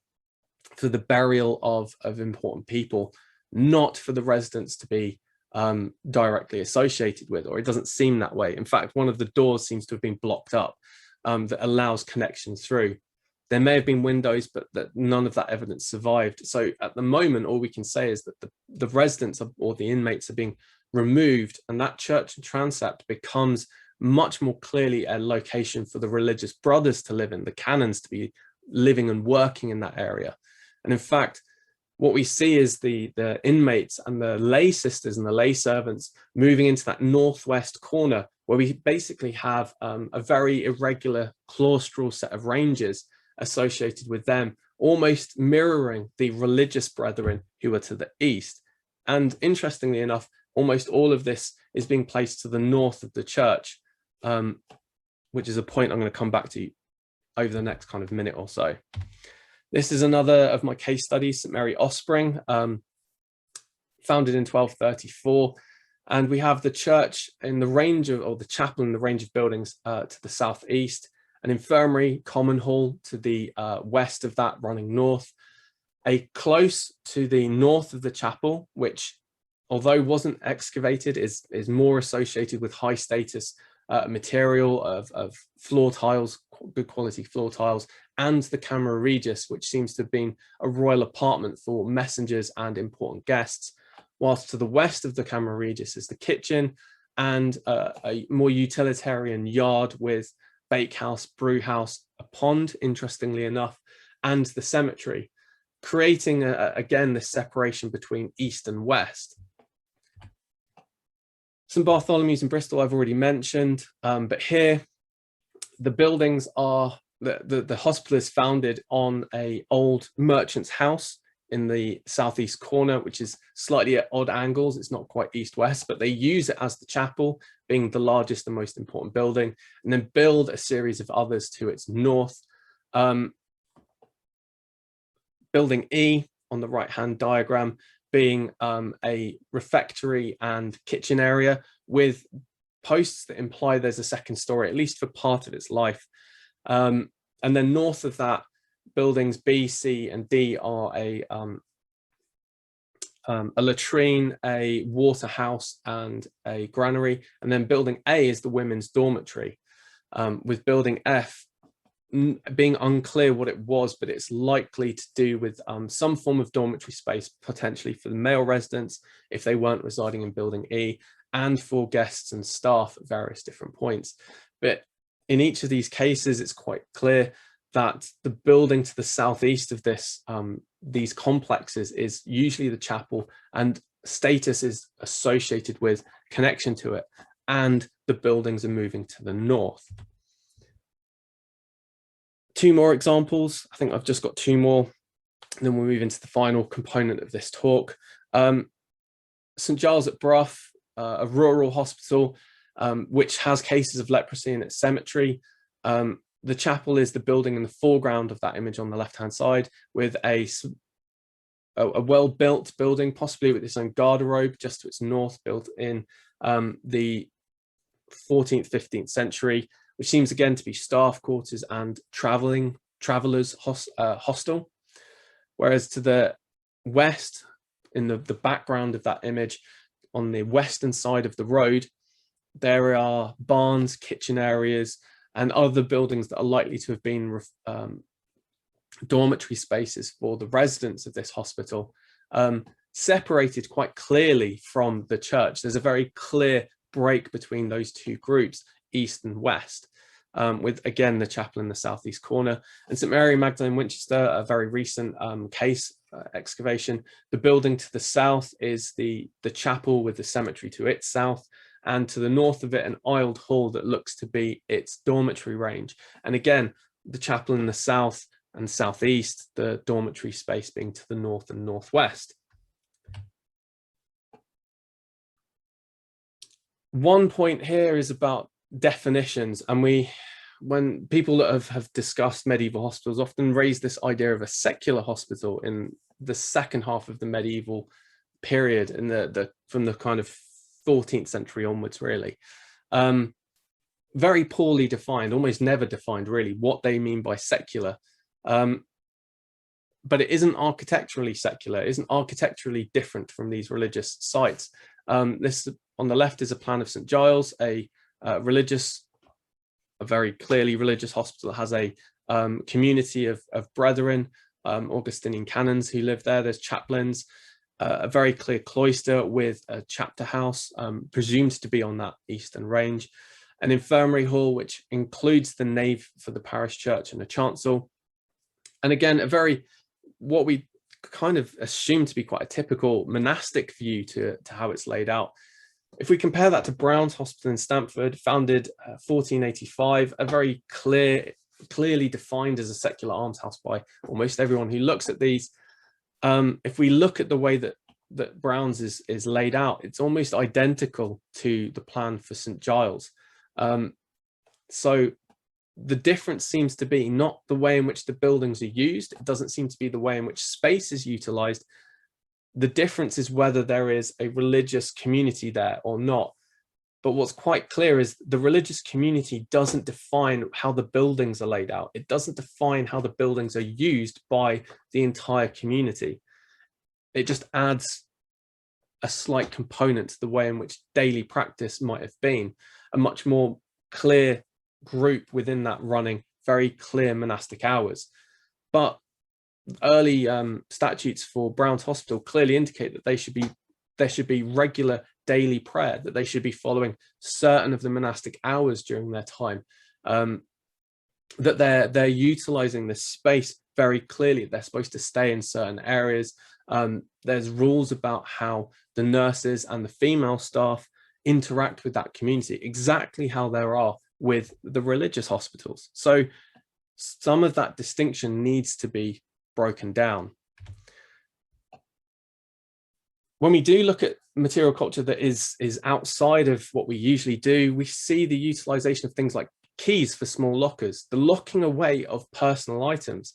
the burial of important people, not for the residents to be directly associated with, or it doesn't seem that way. In fact, one of the doors seems to have been blocked up that allows connection through. There may have been windows, but none of that evidence survived. So at the moment, all we can say is that the residents or the inmates are being removed, and that church and transept becomes much more clearly a location for the religious brothers to live in, the canons to be living and working in that area. And in fact, what we see is the inmates and the lay sisters and the lay servants moving into that northwest corner, where we basically have a very irregular claustral set of ranges associated with them, almost mirroring the religious brethren who are to the east. And interestingly enough, almost all of this is being placed to the north of the church, which is a point I'm going to come back to over the next kind of minute or so. This is another of my case studies, St Mary Offspring, founded in 1234. And we have the church in the range of, or the chapel in the range of buildings to the southeast, an infirmary, common hall to the west of that running north, a close to the north of the chapel, which, although wasn't excavated, is more associated with high status material of floor tiles, good quality floor tiles, and the Camera Regis, which seems to have been a royal apartment for messengers and important guests. whilst to the west of the Camera Regis is the kitchen and a more utilitarian yard with bakehouse, brewhouse, a pond, interestingly enough, and the cemetery, creating again this separation between east and west. St Bartholomew's in Bristol I've already mentioned, but here the buildings are, the hospital is founded on an old merchant's house in the southeast corner, which is slightly at odd angles. It's not quite east-west, but they use it as the chapel, being the largest and most important building, and then build a series of others to its north. Building E on the right-hand diagram being a refectory and kitchen area with posts that imply there's a second story, at least for part of its life. And then north of that, buildings B, C, and D are a latrine, a water house, and a granary. And then building A is the women's dormitory, with building F being unclear what it was, but it's likely to do with some form of dormitory space, potentially for the male residents if they weren't residing in building E, and for guests and staff at various different points. But in each of these cases, it's quite clear that the building to the southeast of this, these complexes, is usually the chapel, and status is associated with connection to it, and the buildings are moving to the north. Two more examples. I think I've just got two more, and then we'll move into the final component of this talk. St Giles at Brough, a rural hospital, which has cases of leprosy in its cemetery. The chapel is the building in the foreground of that image on the left-hand side, with a well-built building, possibly with its own garderobe just to its north, built in the 14th, 15th century, which seems again to be staff quarters and travelers hostel. Whereas to the west, in the background of that image, on the western side of the road, there are barns, kitchen areas, and other buildings that are likely to have been dormitory spaces for the residents of this hospital, separated quite clearly from the church. There's a very clear break between those two groups, east and west, with again the chapel in the southeast corner. And St Mary Magdalene Winchester, a very recent case excavation. The building to the south is the chapel with the cemetery to its south, and to the north of it an aisled hall that looks to be its dormitory range. And again, the chapel in the south and southeast, the dormitory space being to the north and northwest. One point here is about definitions, and when people that have discussed medieval hospitals often raise this idea of a secular hospital in the second half of the medieval period, in from the kind of 14th century onwards, really. Very poorly defined, almost never defined really what they mean by secular. But it isn't architecturally secular, it isn't architecturally different from these religious sites. This on the left is a plan of St Giles, a very clearly religious hospital. It has a community of brethren, Augustinian canons who live there. There's chaplains, a very clear cloister with a chapter house, presumed to be on that eastern range, an infirmary hall which includes the nave for the parish church and a chancel, and again a very, what we kind of assume to be quite a typical monastic view to how it's laid out. If we compare that to Brown's Hospital in Stamford, founded 1485, a very clearly defined as a secular almshouse by almost everyone who looks at these. If we look at the way that Brown's is laid out, it's almost identical to the plan for St Giles. So the difference seems to be not the way in which the buildings are used. It doesn't seem to be the way in which space is utilized. The difference is whether there is a religious community there or not. But what's quite clear is the religious community doesn't define how the buildings are laid out. It doesn't define how the buildings are used by the entire community. It just adds a slight component to the way in which daily practice might have been, a much more clear group within that running very clear monastic hours. But early statutes for Brown's Hospital clearly indicate that they should be there should be regular daily prayer, that they should be following certain of the monastic hours during their time, that they're utilizing this space very clearly. They're supposed to stay in certain areas. There's rules about how the nurses and the female staff interact with that community, exactly how there are with the religious hospitals. So some of that distinction needs to be broken down. When we do look at material culture that is outside of what we usually do, we see the utilization of things like keys for small lockers, the locking away of personal items.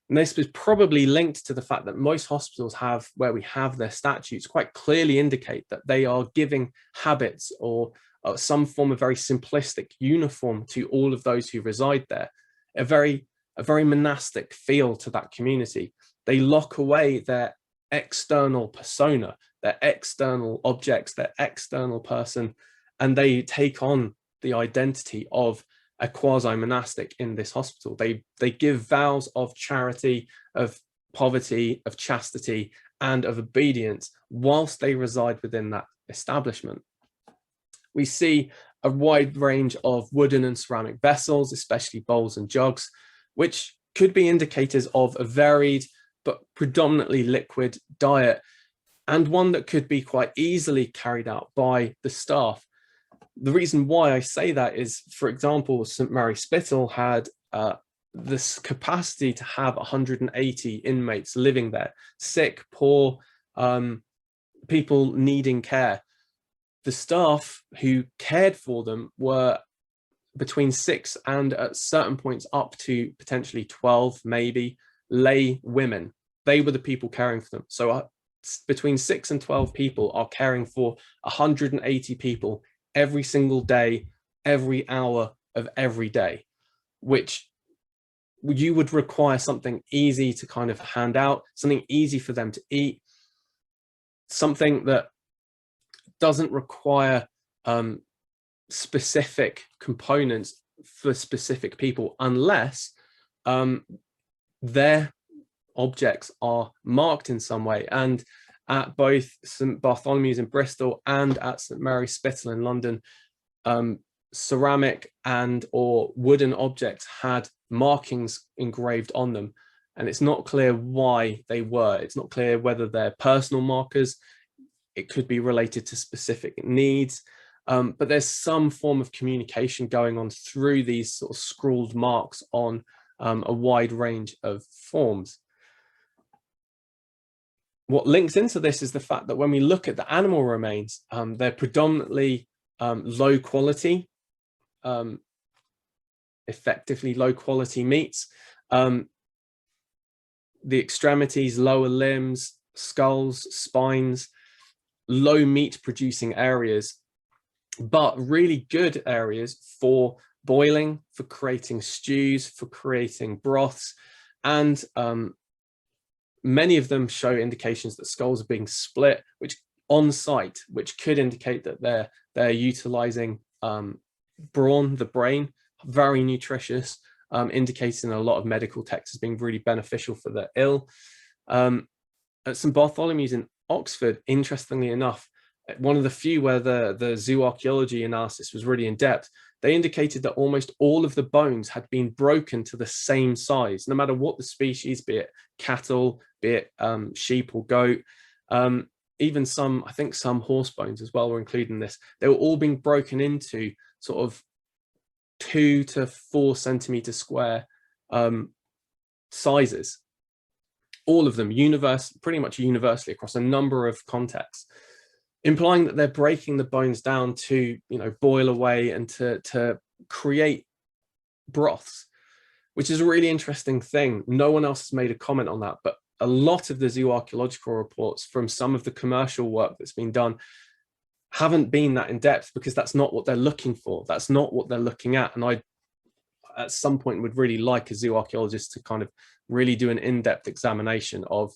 And this is probably linked to the fact that most hospitals have, where we have their statutes, quite clearly indicate that they are giving habits or some form of very simplistic uniform to all of those who reside there, a very monastic feel to that community. They lock away their external persona, their external objects, their external person, and they take on the identity of a quasi-monastic in this hospital. They give vows of charity, of poverty, of chastity, and of obedience whilst they reside within that establishment. We see a wide range of wooden and ceramic vessels, especially bowls and jugs, which could be indicators of a varied but predominantly liquid diet, and one that could be quite easily carried out by the staff. The reason why I say that is, for example, St Mary Spital had this capacity to have 180 inmates living there, sick, poor, people needing care. The staff who cared for them were between 6 and at certain points up to potentially 12, maybe, lay women. They were the people caring for them. So between 6 and 12 people are caring for 180 people every single day, every hour of every day, which you would require something easy to kind of hand out, something easy for them to eat, something that doesn't require specific components for specific people, unless their objects are marked in some way. And at both St Bartholomew's in Bristol and at St Mary Spital in London, ceramic and or wooden objects had markings engraved on them, and it's not clear why they were. It's not clear whether they're personal markers. It could be related to specific needs, but there's some form of communication going on through these sort of scrawled marks on a wide range of forms. What links into this is the fact that when we look at the animal remains, they're predominantly low quality, effectively low quality meats. The extremities, lower limbs, skulls, spines, low meat producing areas, but really good areas for boiling, for creating stews, for creating broths, and many of them show indications that skulls are being split, which on site, which could indicate that they're utilizing brawn, the brain, very nutritious, indicating a lot of medical texts as being really beneficial for the ill. At St Bartholomew's in Oxford, interestingly enough, one of the few where the zoo archaeology analysis was really in depth, they indicated that almost all of the bones had been broken to the same size, no matter what the species, be it cattle, be it sheep or goat, even some, I think some horse bones as well were included in this. They were all being broken into sort of 2 to 4 centimeter square sizes. All of them pretty much universally across a number of contexts, implying that they're breaking the bones down to, you know, boil away and to create broths, which is a really interesting thing. No one else has made a comment on that, but a lot of the zoo archaeological reports from some of the commercial work that's been done haven't been that in depth, because that's not what they're looking for. That's not what they're looking at. And I, at some point, would really like a zoo archaeologist to kind of really do an in-depth examination of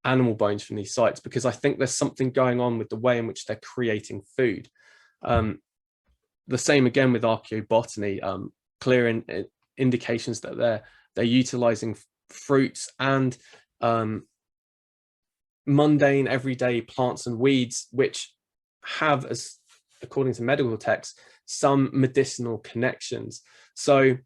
animal bones from these sites, because I think there's something going on with the way in which they're creating food. The same again with archaeobotany, clear indications that they're utilizing fruits and mundane, everyday plants and weeds, which have, as according to medical texts, some medicinal connections. So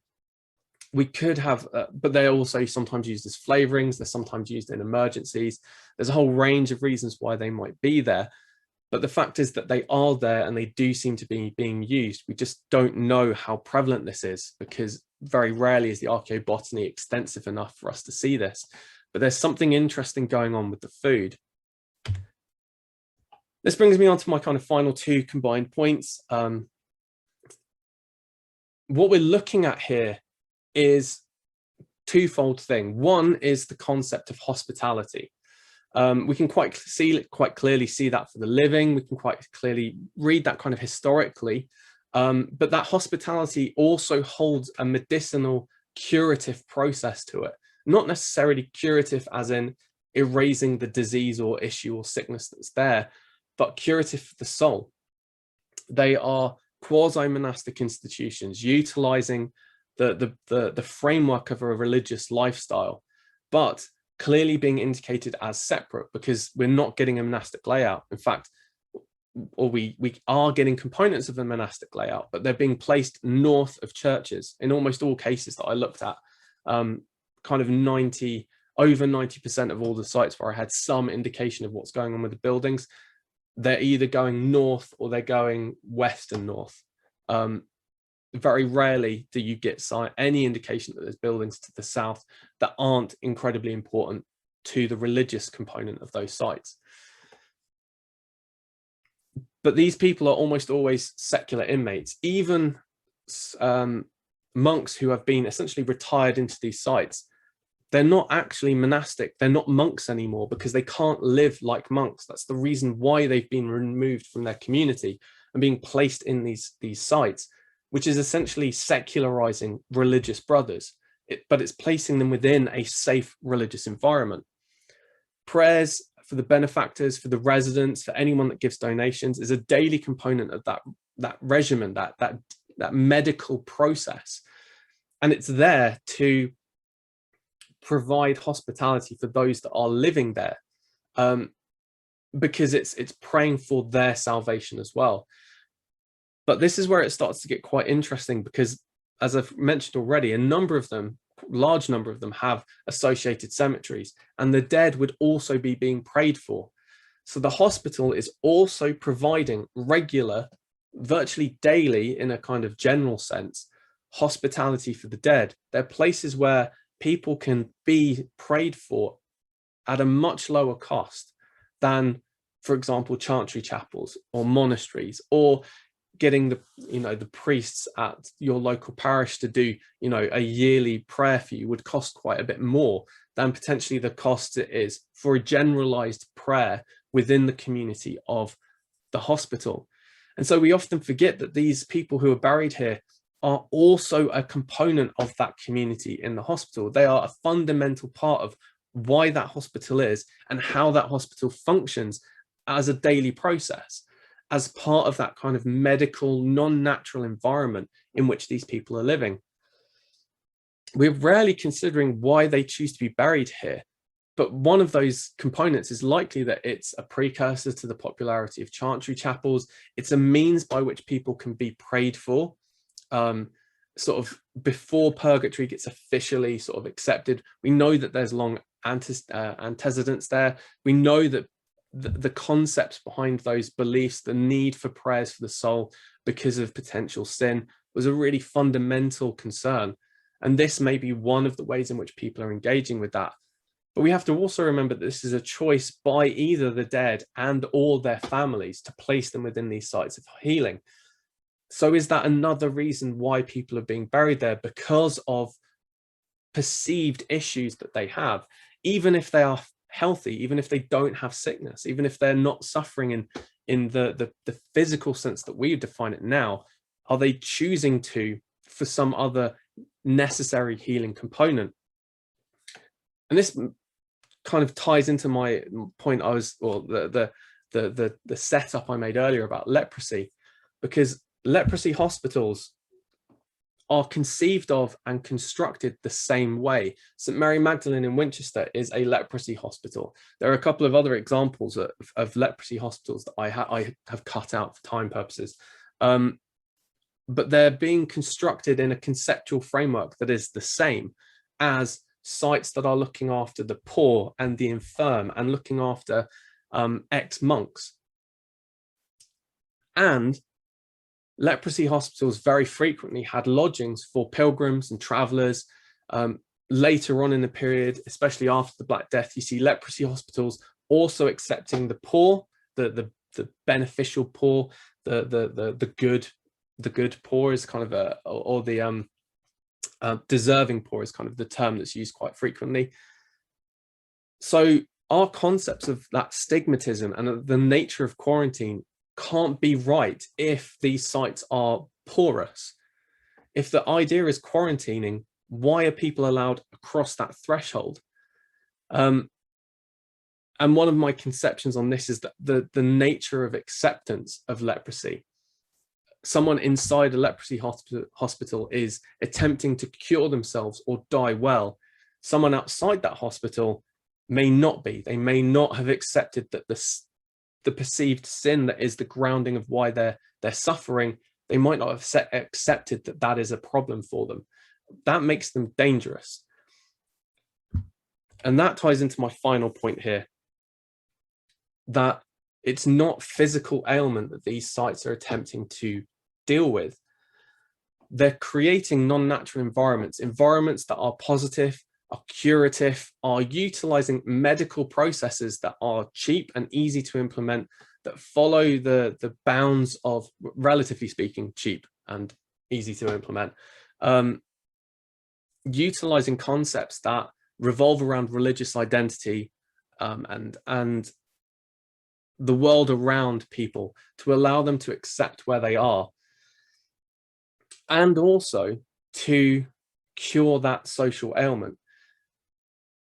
we could have, but they're also sometimes used as flavorings. They're sometimes used in emergencies. There's a whole range of reasons why they might be there. But the fact is that they are there and they do seem to be being used. We just don't know how prevalent this is, because very rarely is the archaeobotany extensive enough for us to see this. But there's something interesting going on with the food. This brings me on to my kind of final two combined points. What we're looking at here is twofold thing. One is the concept of hospitality. We can quite clearly see that for the living. We can quite clearly read that kind of historically, but that hospitality also holds a medicinal curative process to it. Not necessarily curative as in erasing the disease or issue or sickness that's there, but curative for the soul. They are quasi-monastic institutions utilizing the framework of a religious lifestyle, but clearly being indicated as separate, because we're not getting a monastic layout. In fact, or we are getting components of a monastic layout, but they're being placed north of churches in almost all cases that I looked at. Kind of over 90% of all the sites where I had some indication of what's going on with the buildings, they're either going north or they're going west and north. Very rarely do you get any indication that there's buildings to the south that aren't incredibly important to the religious component of those sites. But these people are almost always secular inmates. Even monks who have been essentially retired into these sites, they're not actually monastic. They're not monks anymore because they can't live like monks. That's the reason why they've been removed from their community and being placed in these sites, which is essentially secularizing religious brothers, but it's placing them within a safe religious environment. Prayers for the benefactors, for the residents, for anyone that gives donations is a daily component of that regimen, that medical process. And it's there to provide hospitality for those that are living there, because it's praying for their salvation as well. But this is where it starts to get quite interesting, because as I've mentioned already, large number of them have associated cemeteries, and the dead would also be being prayed for. So the hospital is also providing regular, virtually daily in a kind of general sense, hospitality for the dead. They're places where people can be prayed for at a much lower cost than, for example, chantry chapels or monasteries, or getting the priests at your local parish to do a yearly prayer for you would cost quite a bit more than potentially the cost it is for a generalized prayer within the community of the hospital. And so we often forget that these people who are buried here are also a component of that community in the hospital. They are a fundamental part of why that hospital is and how that hospital functions as a daily process, as part of that kind of medical, non-natural environment in which these people are living. We're rarely considering why they choose to be buried here, but one of those components is likely that it's a precursor to the popularity of chantry chapels. It's a means by which people can be prayed for, sort of before purgatory gets officially sort of accepted. We know that there's long antecedents there. We know that the concepts behind those beliefs, the need for prayers for the soul because of potential sin, was a really fundamental concern. And this may be one of the ways in which people are engaging with that. But we have to also remember that this is a choice by either the dead and or their families to place them within these sites of healing. So is that another reason why people are being buried there? Because of perceived issues that they have, even if they are healthy, even if they don't have sickness, even if they're not suffering in the physical sense that we define it now, are they choosing to for some other necessary healing component? And this kind of ties into my point the setup I made earlier about leprosy, because leprosy hospitals are conceived of and constructed the same way. St Mary Magdalene in Winchester is a leprosy hospital. There are a couple of other examples of leprosy hospitals that I have cut out for time purposes, but they're being constructed in a conceptual framework that is the same as sites that are looking after the poor and the infirm and looking after ex-monks. And leprosy hospitals very frequently had lodgings for pilgrims and travelers. Later on in the period, especially after the Black Death, you see leprosy hospitals also accepting the poor, the beneficial poor, the good poor is kind of or the deserving poor is kind of the term that's used quite frequently. So our concepts of that stigmatism and the nature of quarantine can't be right if these sites are porous. If the idea is quarantining, why are people allowed across that threshold? And one of my conceptions on this is that the nature of acceptance of leprosy. Someone inside a leprosy hospital is attempting to cure themselves or die well. Someone outside that hospital may not be. They may not have accepted that the perceived sin that is the grounding of why they're suffering, they might not have accepted that that is a problem for them. That makes them dangerous. And that ties into my final point here, that it's not physical ailment that these sites are attempting to deal with. They're creating non-natural environments that are positive, are curative, are utilizing medical processes that are cheap and easy to implement, that follow the bounds of, relatively speaking, cheap and easy to implement, utilizing concepts that revolve around religious identity and the world around people to allow them to accept where they are, and also to cure that social ailment.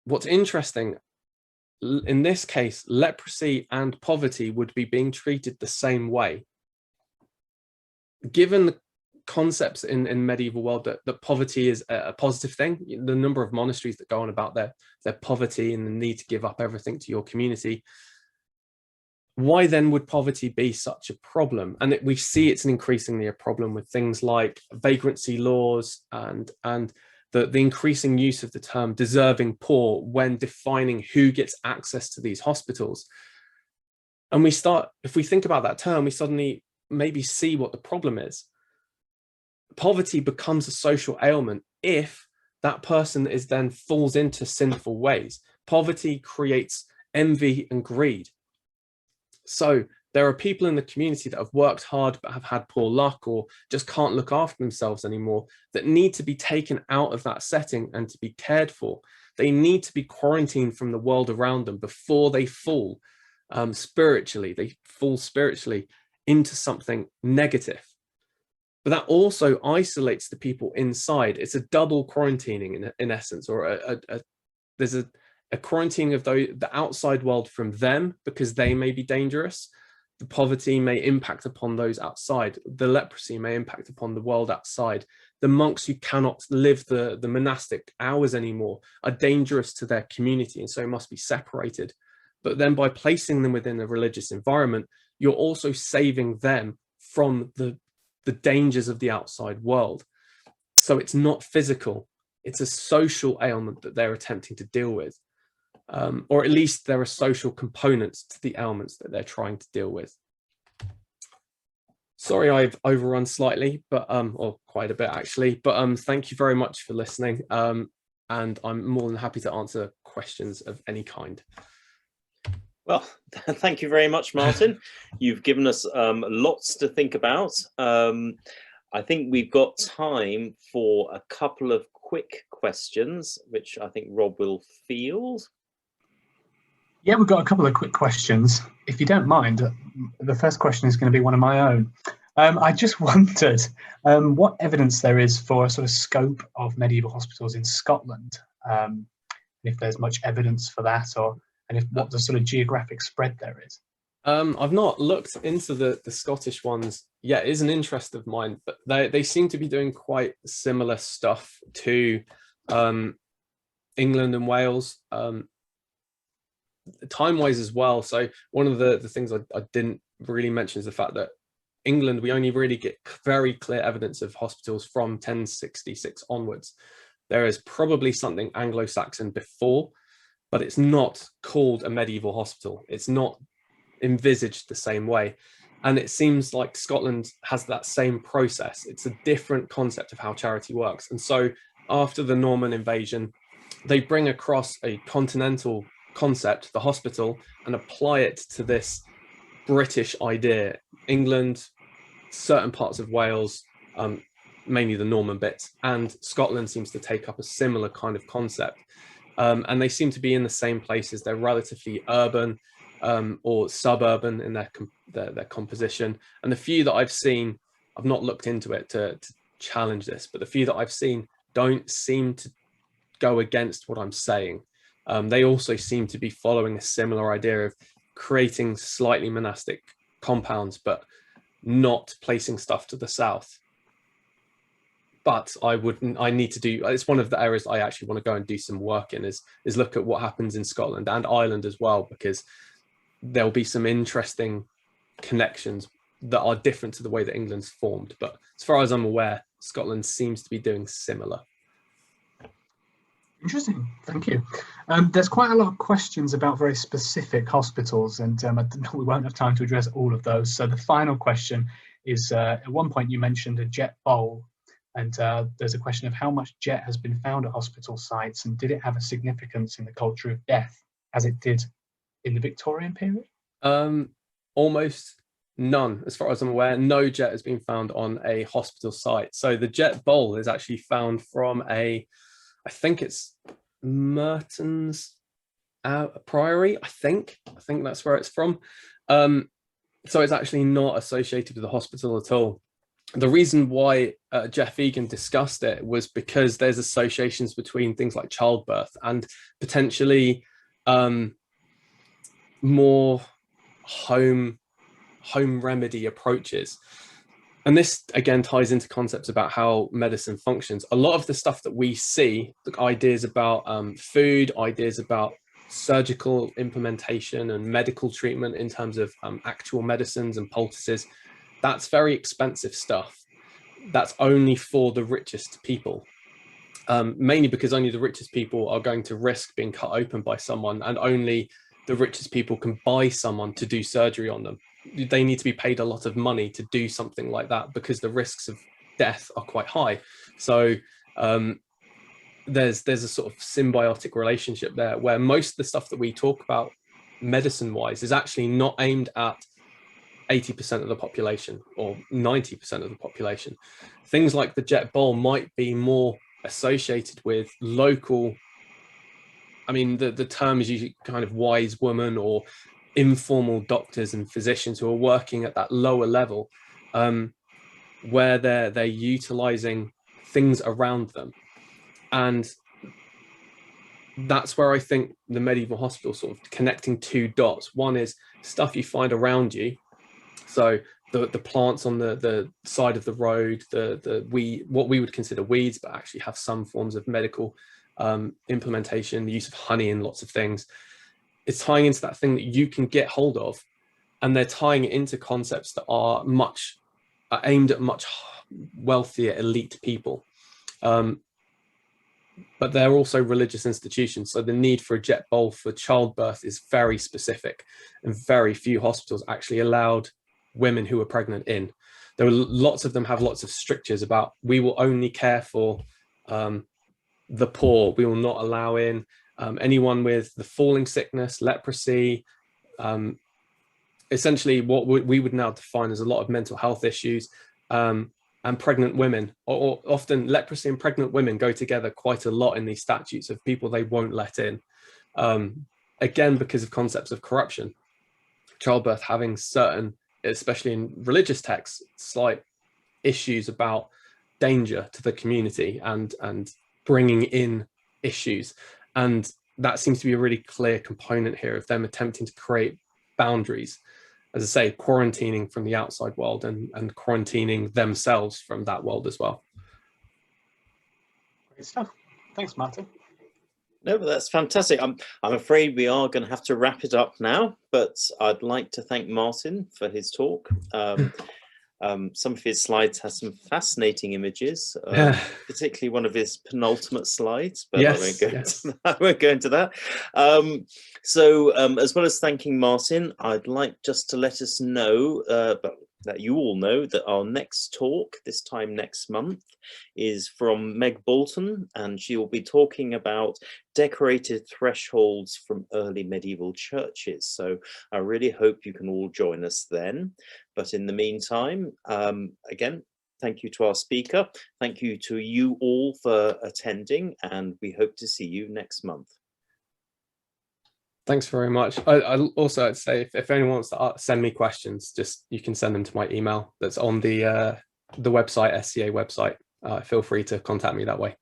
What's interesting, in this case, leprosy and poverty would be being treated the same way. Given the concepts in medieval world that poverty is a positive thing, the number of monasteries that go on about their poverty and the need to give up everything to your community, why then would poverty be such a problem? And we see it's increasingly a problem with things like vagrancy laws and the increasing use of the term deserving poor when defining who gets access to these hospitals. And if we think about that term, we suddenly maybe see what the problem is. Poverty becomes a social ailment if that person then falls into sinful ways. Poverty creates envy and greed. So there are people in the community that have worked hard but have had poor luck or just can't look after themselves anymore, that need to be taken out of that setting and to be cared for. They need to be quarantined from the world around them before they fall spiritually. They fall spiritually into something negative. But that also isolates the people inside. It's a double quarantining in essence, or there's a quarantining of the outside world from them because they may be dangerous. The poverty may impact upon those outside. The leprosy may impact upon the world outside. The monks who cannot live the monastic hours anymore are dangerous to their community and so must be separated. But then by placing them within a religious environment, you're also saving them from the dangers of the outside world. So it's not physical, it's a social ailment that they're attempting to deal with. Or at least there are social components to the ailments that they're trying to deal with. Sorry, I've overrun slightly, but or quite a bit actually, but thank you very much for listening. And I'm more than happy to answer questions of any kind. Well, thank you very much, Martin. You've given us lots to think about. I think we've got time for a couple of quick questions, which I think Rob will field. Yeah, we've got a couple of quick questions. If you don't mind, the first question is going to be one of my own. I just wondered what evidence there is for a sort of scope of medieval hospitals in Scotland, if there's much evidence for that, and what the sort of geographic spread there is. I've not looked into the Scottish ones yet. It is an interest of mine, but they seem to be doing quite similar stuff to England and Wales, time-wise as well. So one of the things I didn't really mention is the fact that England, we only really get very clear evidence of hospitals from 1066 onwards. There is probably something Anglo-Saxon before, but it's not called a medieval hospital. It's not envisaged the same way. And it seems like Scotland has that same process. It's a different concept of how charity works. And so after the Norman invasion, they bring across a continental concept, the hospital, and apply it to this British idea. England, certain parts of Wales, mainly the Norman bits, and Scotland seems to take up a similar kind of concept. And they seem to be in the same places. They're relatively urban or suburban in their composition. And the few that I've seen, I've not looked into it to challenge this, but the few that I've seen don't seem to go against what I'm saying. They also seem to be following a similar idea of creating slightly monastic compounds, but not placing stuff to the south. But I need to do, it's one of the areas I actually want to go and do some work in, is look at what happens in Scotland and Ireland as well, because there'll be some interesting connections that are different to the way that England's formed. But as far as I'm aware, Scotland seems to be doing similar. Interesting, thank you. There's quite a lot of questions about very specific hospitals, and we won't have time to address all of those. So the final question is, at one point you mentioned a jet bowl, and there's a question of how much jet has been found at hospital sites, and did it have a significance in the culture of death as it did in the Victorian period? Almost none, as far as I'm aware. No jet has been found on a hospital site. So the jet bowl is actually found from I think it's Merton's Priory. I think that's where it's from. So it's actually not associated with the hospital at all. The reason why Jeff Egan discussed it was because there's associations between things like childbirth and potentially more home remedy approaches. And this again ties into concepts about how medicine functions. A lot of the stuff that we see, the ideas about food, ideas about surgical implementation and medical treatment in terms of actual medicines and poultices, that's very expensive stuff. That's only for the richest people, mainly because only the richest people are going to risk being cut open by someone, and only the richest people can buy someone to do surgery on them. They need to be paid a lot of money to do something like that because the risks of death are quite high. So there's a sort of symbiotic relationship there, where most of the stuff that we talk about medicine wise is actually not aimed at 80% of the population or 90% of the population. Things like the jet bowl might be more associated with local, I mean, the term is usually kind of wise woman or informal doctors and physicians who are working at that lower level, where they're utilizing things around them. And that's where I think the medieval hospital sort of connecting two dots. One is stuff you find around you. So the plants on the side of the road, what we would consider weeds, but actually have some forms of medical implementation, the use of honey in lots of things. It's tying into that thing that you can get hold of, and they're tying it into concepts that are aimed at much wealthier elite people. But they're also religious institutions. So the need for a jet bowl for childbirth is very specific, and very few hospitals actually allowed women who were pregnant in. There were lots of them have lots of strictures about, we will only care for the poor. We will not allow in anyone with the falling sickness, leprosy, essentially what we would now define as a lot of mental health issues, and pregnant women, or often leprosy and pregnant women go together quite a lot in these statutes of people they won't let in. Again, because of concepts of corruption, childbirth having certain, especially in religious texts, slight issues about danger to the community and bringing in issues. And that seems to be a really clear component here of them attempting to create boundaries. as I say, quarantining from the outside world and quarantining themselves from that world as well. Great stuff. Thanks, Martin. No, but that's fantastic. I'm afraid we are going to have to wrap it up now, but I'd like to thank Martin for his talk. Some of his slides have some fascinating images, particularly one of his penultimate slides, but yes, I won't go into that. So as well as thanking Martin, I'd like just to let us know, that you all know, that our next talk, this time next month, is from Meg Bolton, and she will be talking about decorated thresholds from early medieval churches. So I really hope you can all join us then. But in the meantime, again, thank you to our speaker. Thank you to you all for attending, and we hope to see you next month. Thanks very much. I also, I'd say if anyone wants to send me questions, just you can send them to my email that's on the website, SCA website. Feel free to contact me that way.